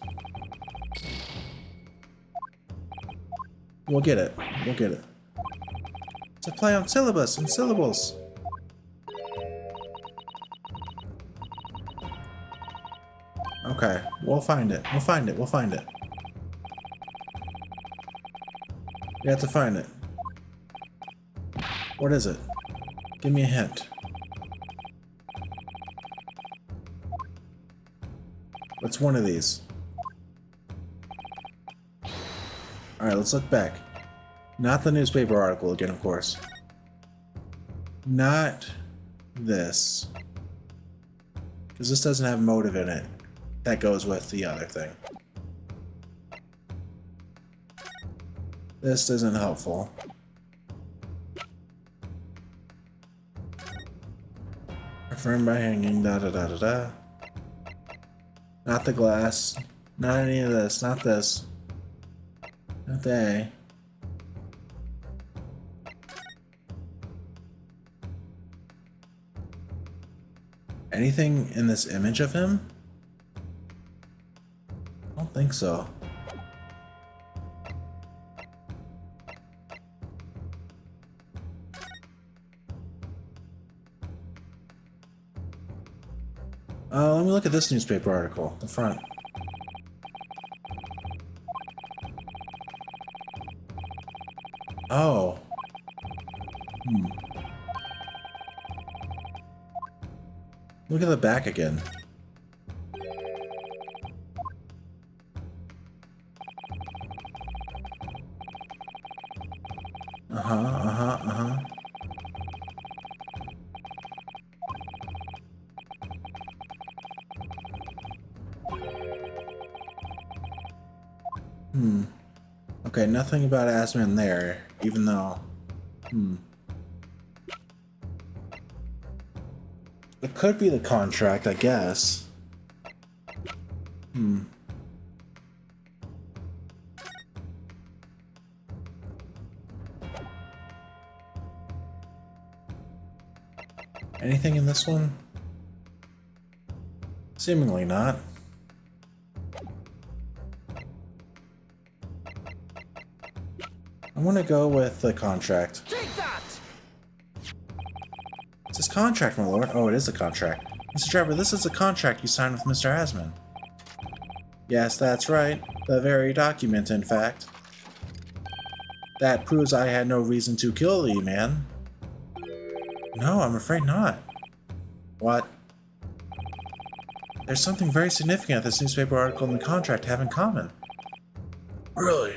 We'll get it. We'll get it. It's a play on syllabus and syllables. Okay, we'll find it. We'll find it. We'll find it. We have to find it. What is it? Give me a hint. What's one of these? Alright, let's look back. Not the newspaper article again, of course. Not this. Because this doesn't have motive in it. That goes with the other thing. This isn't helpful. Affirmed by hanging, da da da da da. Not the glass. Not any of this. Not this. Not they. Anything in this image of him? I don't think so. Let me look at this newspaper article, the front. Oh. Look at the back again. Okay, nothing about Asman there, even though... It could be the contract, I guess. Anything in this one? Seemingly not. I want to go with the contract. Take that! It's his contract, my lord. Oh, it is a contract. Mr. Trevor, this is a contract you signed with Mr. Asman. Yes, that's right. The very document, in fact. That proves I had no reason to kill thee, man. No, I'm afraid not. What? There's something very significant that this newspaper article and the contract have in common. Really?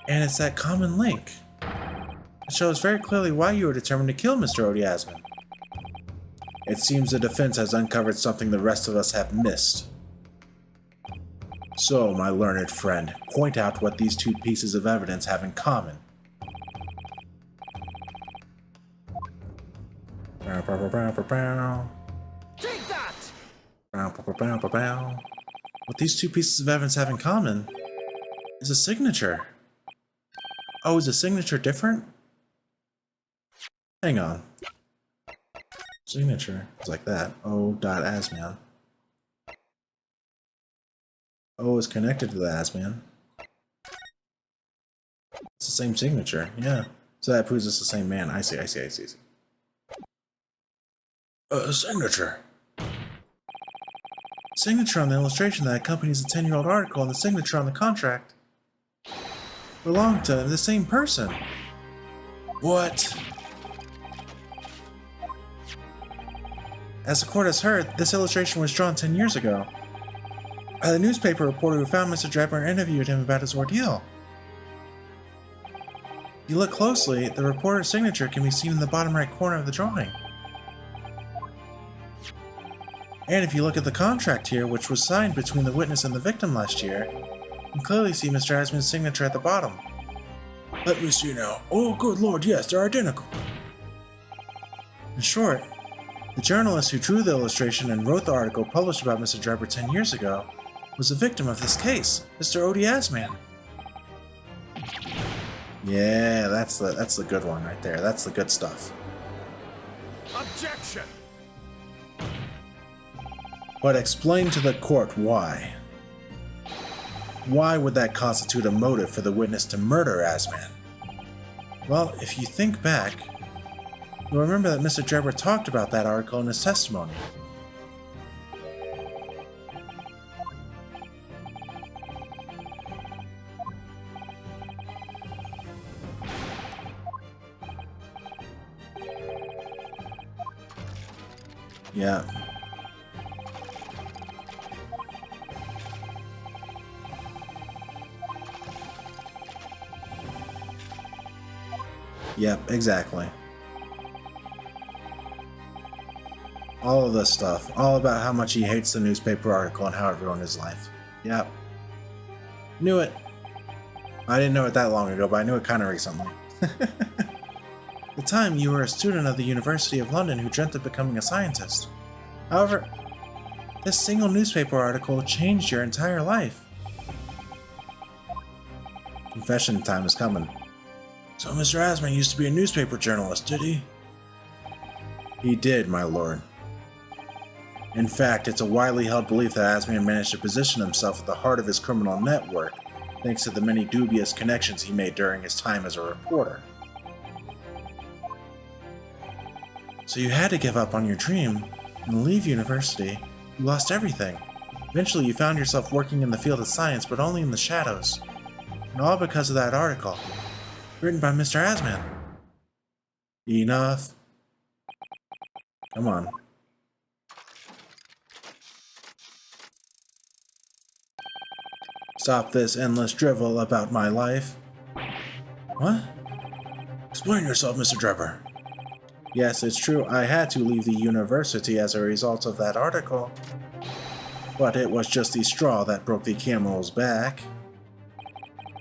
And it's that common link. It shows very clearly why you were determined to kill Mr. Asman. It seems the defense has uncovered something the rest of us have missed. So, my learned friend, point out what these 2 pieces of evidence have in common. Take that! What these 2 pieces of evidence have in common is a signature. Oh, is the signature different? Hang on. Signature is like that. O.Asman. O is connected to the Asman. It's the same signature, yeah. So that proves it's the same man. I see. Signature. Signature on the illustration that accompanies the 10-year-old article and the signature on the contract belong to the same person. What? As the court has heard, this illustration was drawn 10 years ago. By the newspaper reporter who found Mr. Drebber and interviewed him about his ordeal. If you look closely, the reporter's signature can be seen in the bottom right corner of the drawing. And if you look at the contract here, which was signed between the witness and the victim last year, you can clearly see Mr. Asman's signature at the bottom. Let me see now. Oh, good lord, yes, they're identical. In short, the journalist who drew the illustration and wrote the article published about Mr. Drebber 10 years ago was a victim of this case, Mr. Odie Asman. Yeah, that's the good one right there. That's the good stuff. Objection! But explain to the court why. Why would that constitute a motive for the witness to murder Asman? Well, if you think back, you'll remember that Mr. Drebber talked about that article in his testimony. Yeah. Yep, exactly. All of this stuff. All about how much he hates the newspaper article and how it ruined his life. Yep. Knew it. I didn't know it that long ago, but I knew it kind of recently. At the time, you were a student of the University of London who dreamt of becoming a scientist. However, this single newspaper article changed your entire life. Confession time is coming. So Mr. Asman used to be a newspaper journalist, did he? He did, my lord. In fact, it's a widely held belief that Asman managed to position himself at the heart of his criminal network, thanks to the many dubious connections he made during his time as a reporter. So you had to give up on your dream and leave university. You lost everything. Eventually you found yourself working in the field of science, but only in the shadows. And all because of that article, written by Mr. Asman. Enough. Come on. Stop this endless drivel about my life. What? Explain yourself, Mr. Drebber. Yes, it's true, I had to leave the university as a result of that article. But it was just the straw that broke the camel's back.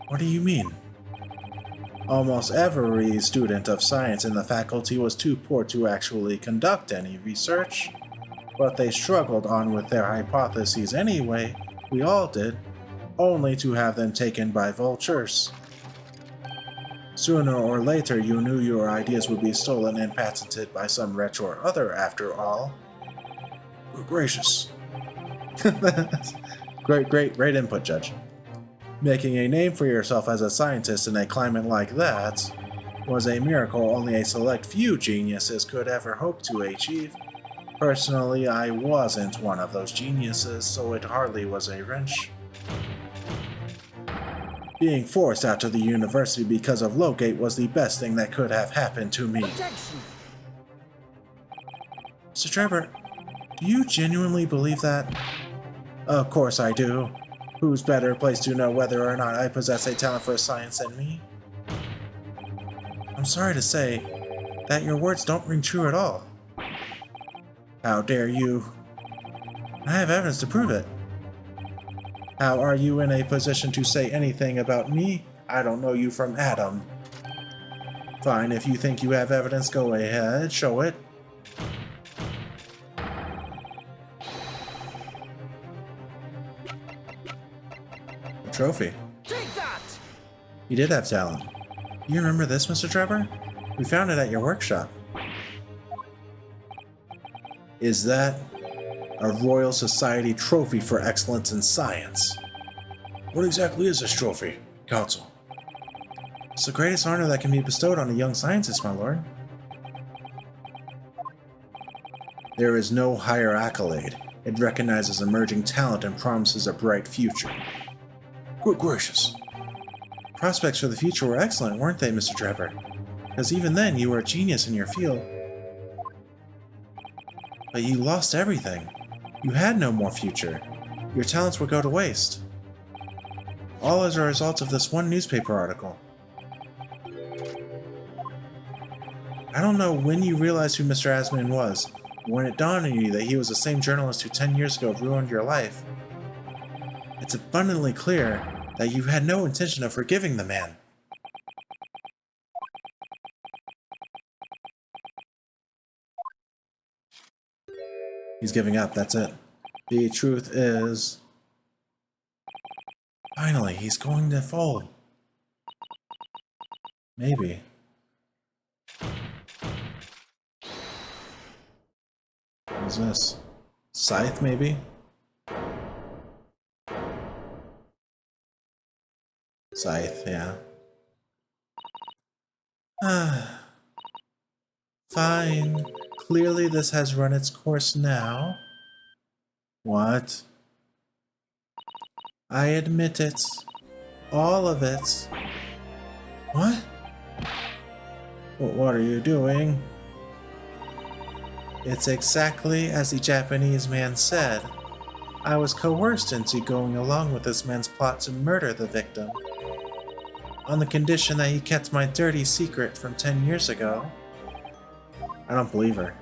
What do you mean? Almost every student of science in the faculty was too poor to actually conduct any research. But they struggled on with their hypotheses anyway, we all did, only to have them taken by vultures. Sooner or later, you knew your ideas would be stolen and patented by some wretch or other, after all. Good gracious. Great input, Judge. Making a name for yourself as a scientist in a climate like that was a miracle only a select few geniuses could ever hope to achieve. Personally, I wasn't one of those geniuses, so it hardly was a wrench. Being forced out of the university because of Logate was the best thing that could have happened to me. Objection! Mr. Drebber, do you genuinely believe that? Of course I do. Who's better placed to know whether or not I possess a talent for science than me? I'm sorry to say that your words don't ring true at all. How dare you? I have evidence to prove it. How are you in a position to say anything about me? I don't know you from Adam. Fine, if you think you have evidence, go ahead, show it. A trophy. Take that! You did have talent. You remember this, Mr. Drebber? We found it at your workshop. Is that a Royal Society trophy for excellence in science? What exactly is this trophy, Counsel? It's the greatest honor that can be bestowed on a young scientist, my lord. There is no higher accolade. It recognizes emerging talent and promises a bright future. Good gracious. Prospects for the future were excellent, weren't they, Mr. Drebber? Because even then, you were a genius in your field. But you lost everything. You had no more future. Your talents will go to waste. All as a result of this one newspaper article. I don't know when you realized who Mr. Asman was, but when it dawned on you that he was the same journalist who 10 years ago ruined your life, it's abundantly clear that you had no intention of forgiving the man. He's giving up, that's it. The truth is... Finally, he's going to fold. Maybe. What's this? Sithe, maybe? Sithe, yeah. Fine. Clearly this has run its course now. What? I admit it. All of it. What? What are you doing? It's exactly as the Japanese man said. I was coerced into going along with this man's plot to murder the victim. On the condition that he kept my dirty secret from 10 years ago. I don't believe her.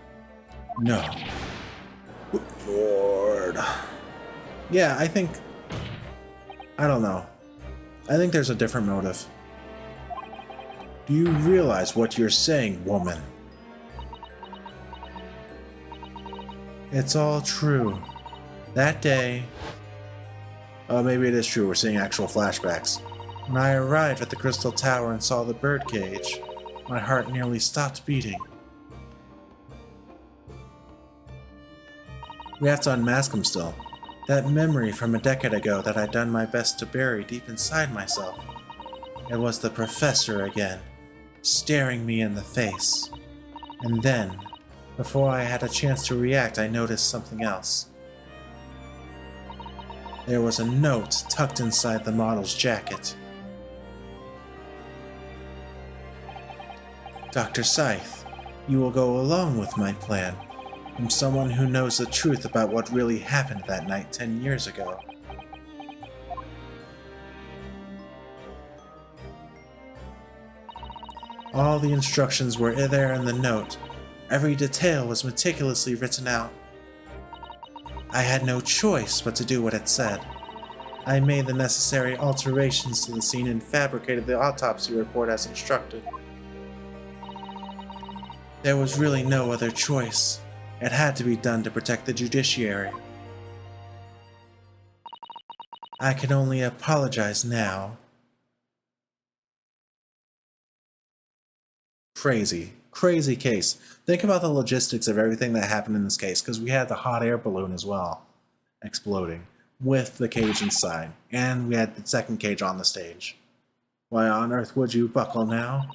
No. Lord. Yeah, I don't know. I think there's a different motive. Do you realize what you're saying, woman? It's all true. That day... Oh, maybe it is true, we're seeing actual flashbacks. When I arrived at the Crystal Tower and saw the birdcage, my heart nearly stopped beating. We have to unmask him still. That memory from a decade ago that I'd done my best to bury deep inside myself. It was the professor again, staring me in the face. And then, before I had a chance to react, I noticed something else. There was a note tucked inside the model's jacket. Dr. Sithe, you will go along with my plan. From someone who knows the truth about what really happened that night 10 years ago. All the instructions were there in the note. Every detail was meticulously written out. I had no choice but to do what it said. I made the necessary alterations to the scene and fabricated the autopsy report as instructed. There was really no other choice. It had to be done to protect the judiciary. I can only apologize now. Crazy case. Think about the logistics of everything that happened in this case, because we had the hot air balloon as well, exploding, with the cage inside, and we had the second cage on the stage. Why on earth would you buckle now?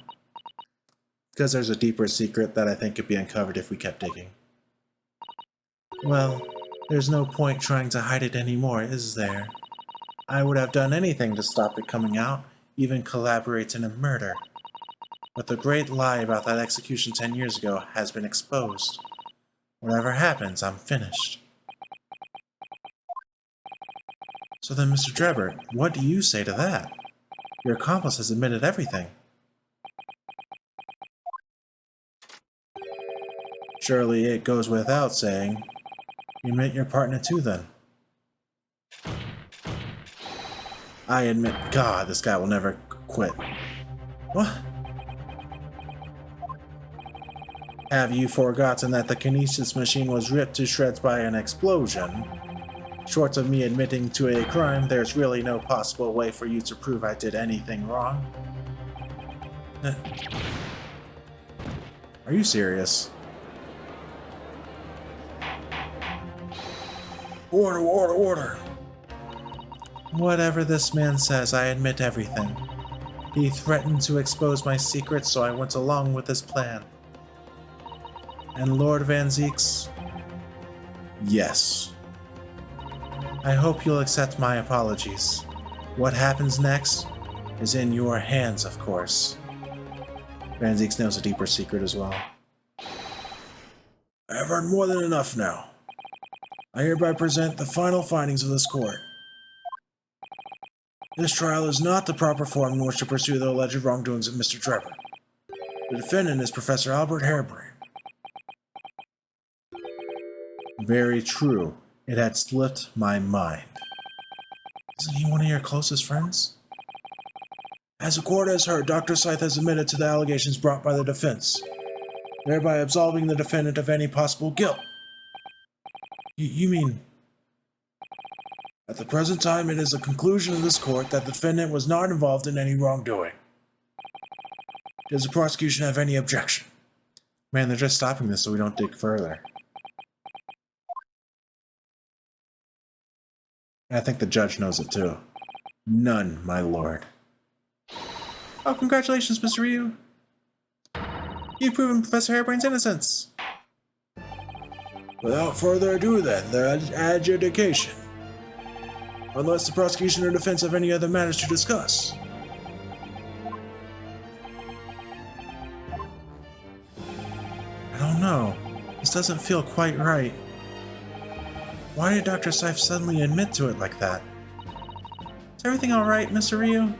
Because there's a deeper secret that I think could be uncovered if we kept digging. Well, there's no point trying to hide it anymore, is there? I would have done anything to stop it coming out, even collaborate in a murder. But the great lie about that execution 10 years ago has been exposed. Whatever happens, I'm finished. So then, Mr. Drebert, what do you say to that? Your accomplice has admitted everything. Surely it goes without saying. You admit your partner too, then. I admit... God, this guy will never quit. What? Have you forgotten that the kinesis machine was ripped to shreds by an explosion? Short of me admitting to a crime, there's really no possible way for you to prove I did anything wrong. Are you serious? Order! Whatever this man says, I admit everything. He threatened to expose my secrets, so I went along with his plan. And Lord Van Zieks? Yes. I hope you'll accept my apologies. What happens next is in your hands, of course. Van Zieks knows a deeper secret as well. I've earned more than enough now. I hereby present the final findings of this court. This trial is not the proper forum in which to pursue the alleged wrongdoings of Mr. Trevor. The defendant is Professor Albert Harebrain. Very true. It had slipped my mind. Isn't he one of your closest friends? As the court has heard, Dr. Sithe has admitted to the allegations brought by the defense, thereby absolving the defendant of any possible guilt. You mean... At the present time, it is the conclusion of this court that the defendant was not involved in any wrongdoing. Does the prosecution have any objection? Man, they're just stopping this so we don't dig further. I think the judge knows it too. None, my lord. Oh, congratulations, Mr. Ryu. You've proven Professor Harebrain's innocence. Without further ado then, the adjudication. Unless the prosecution or defense have any other matters to discuss. I don't know. This doesn't feel quite right. Why did Dr. Sithe suddenly admit to it like that? Is everything alright, Mr. Ryu?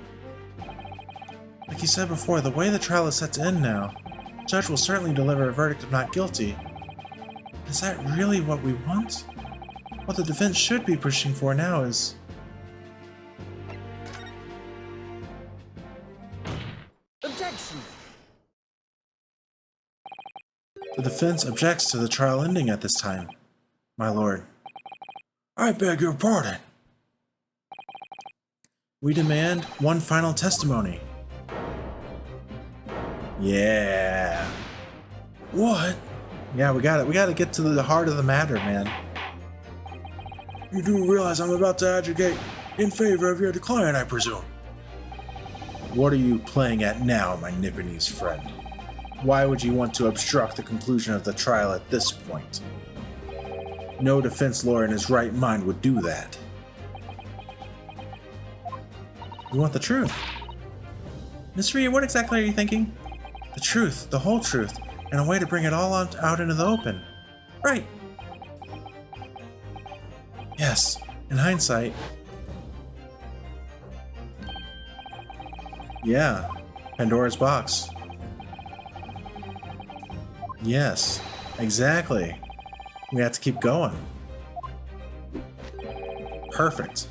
Like you said before, the way the trial is set to end now, the judge will certainly deliver a verdict of not guilty. Is that really what we want? What the defense should be pushing for now is... Objection! The defense objects to the trial ending at this time, my lord. I beg your pardon. We demand one final testimony. Yeah. What? Yeah, we gotta get to the heart of the matter, man. You do realize I'm about to adjudicate in favor of your client, I presume? What are you playing at now, my Nipponese friend? Why would you want to obstruct the conclusion of the trial at this point? No defense lawyer in his right mind would do that. You want the truth? Miss Rhea, what exactly are you thinking? The truth, the whole truth, and a way to bring it all out into the open. Right. Yes, in hindsight. Yeah, Pandora's box. Yes, exactly. We have to keep going. Perfect.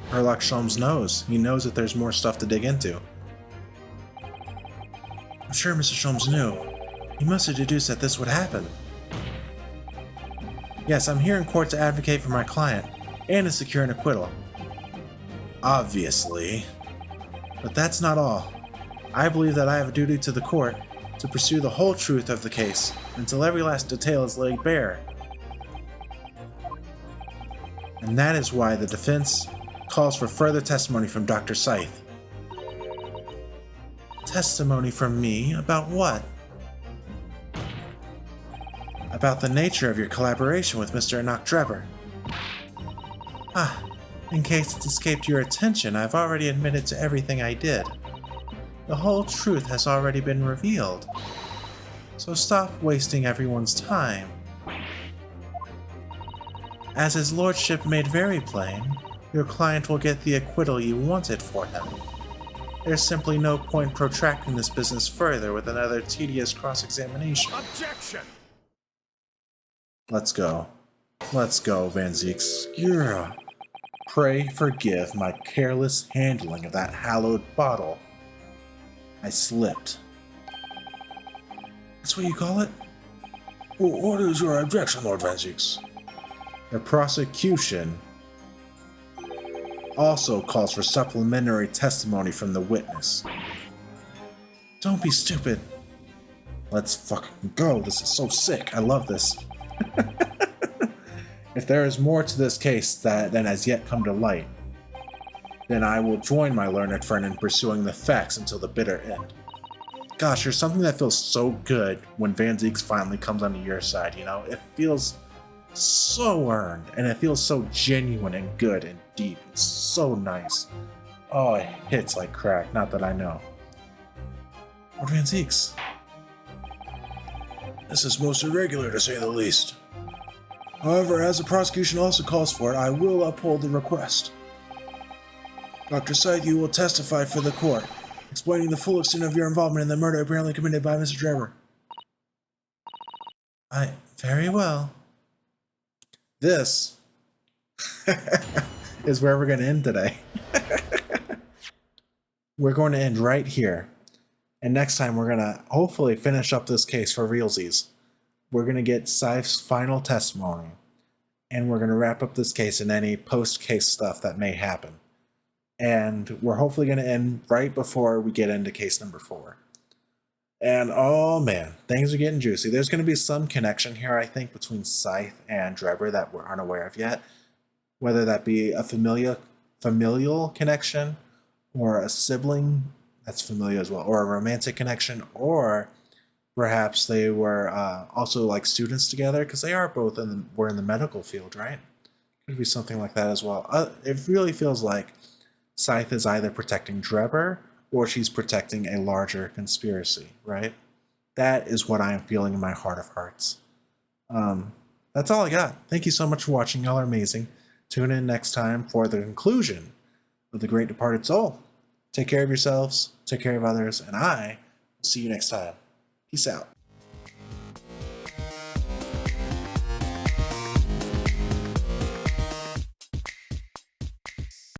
Herlock Sholmes knows. He knows that there's more stuff to dig into. I'm sure Mr. Sholmes knew. He must have deduced that this would happen. Yes, I'm here in court to advocate for my client, and to secure an acquittal. Obviously. But that's not all. I believe that I have a duty to the court to pursue the whole truth of the case until every last detail is laid bare. And that is why the defense calls for further testimony from Dr. Sithe. Testimony from me about what? About the nature of your collaboration with Mr. Enoch Trevor. In case it's escaped your attention, I've already admitted to everything I did. The whole truth has already been revealed. So stop wasting everyone's time. As his lordship made very plain, your client will get the acquittal you wanted for him. There's simply no point protracting this business further with another tedious cross-examination. Objection! Let's go. Let's go, Van Zieks. Pray forgive my careless handling of that hallowed bottle. I slipped. That's what you call it? Well, what is your objection, Lord Van Zieks? The prosecution also calls for supplementary testimony from the witness. Don't be stupid. Let's fucking go. This is so sick. I love this. If there is more to this case than has yet come to light, then I will join my learned friend in pursuing the facts until the bitter end. Gosh, there's something that feels so good when Van Zieks finally comes onto your side, you know? It feels so earned, and it feels so genuine and good and deep. It's so nice. Oh, it hits like crack, not that I know. Lord Van Zieks. This is most irregular, to say the least. However, as the prosecution also calls for it, I will uphold the request. Dr. Sithe, you will testify for the court, explaining the full extent of your involvement in the murder apparently committed by Mr. Trevor. Very well. This is where we're going to end today. We're going to end right here. And next time we're going to hopefully finish up this case for realsies. We're going to get Sithe's final testimony. And we're going to wrap up this case and any post-case stuff that may happen. And we're hopefully going to end right before we get into case number 4. And oh man, things are getting juicy. There's going to be some connection here, I think, between Sithe and Drebber that we're unaware of yet. Whether that be a familial connection, or a sibling that's familiar as well, or a romantic connection, or perhaps they were also like students together, because they are both were in the medical field, right? Could be something like that as well. It really feels like Sithe is either protecting Drebber or she's protecting a larger conspiracy, right? That is what I am feeling in my heart of hearts. That's all I got. Thank you so much for watching. Y'all are amazing. Tune in next time for the conclusion of The Great Departed Soul. Take care of yourselves, take care of others, and I will see you next time. Peace out.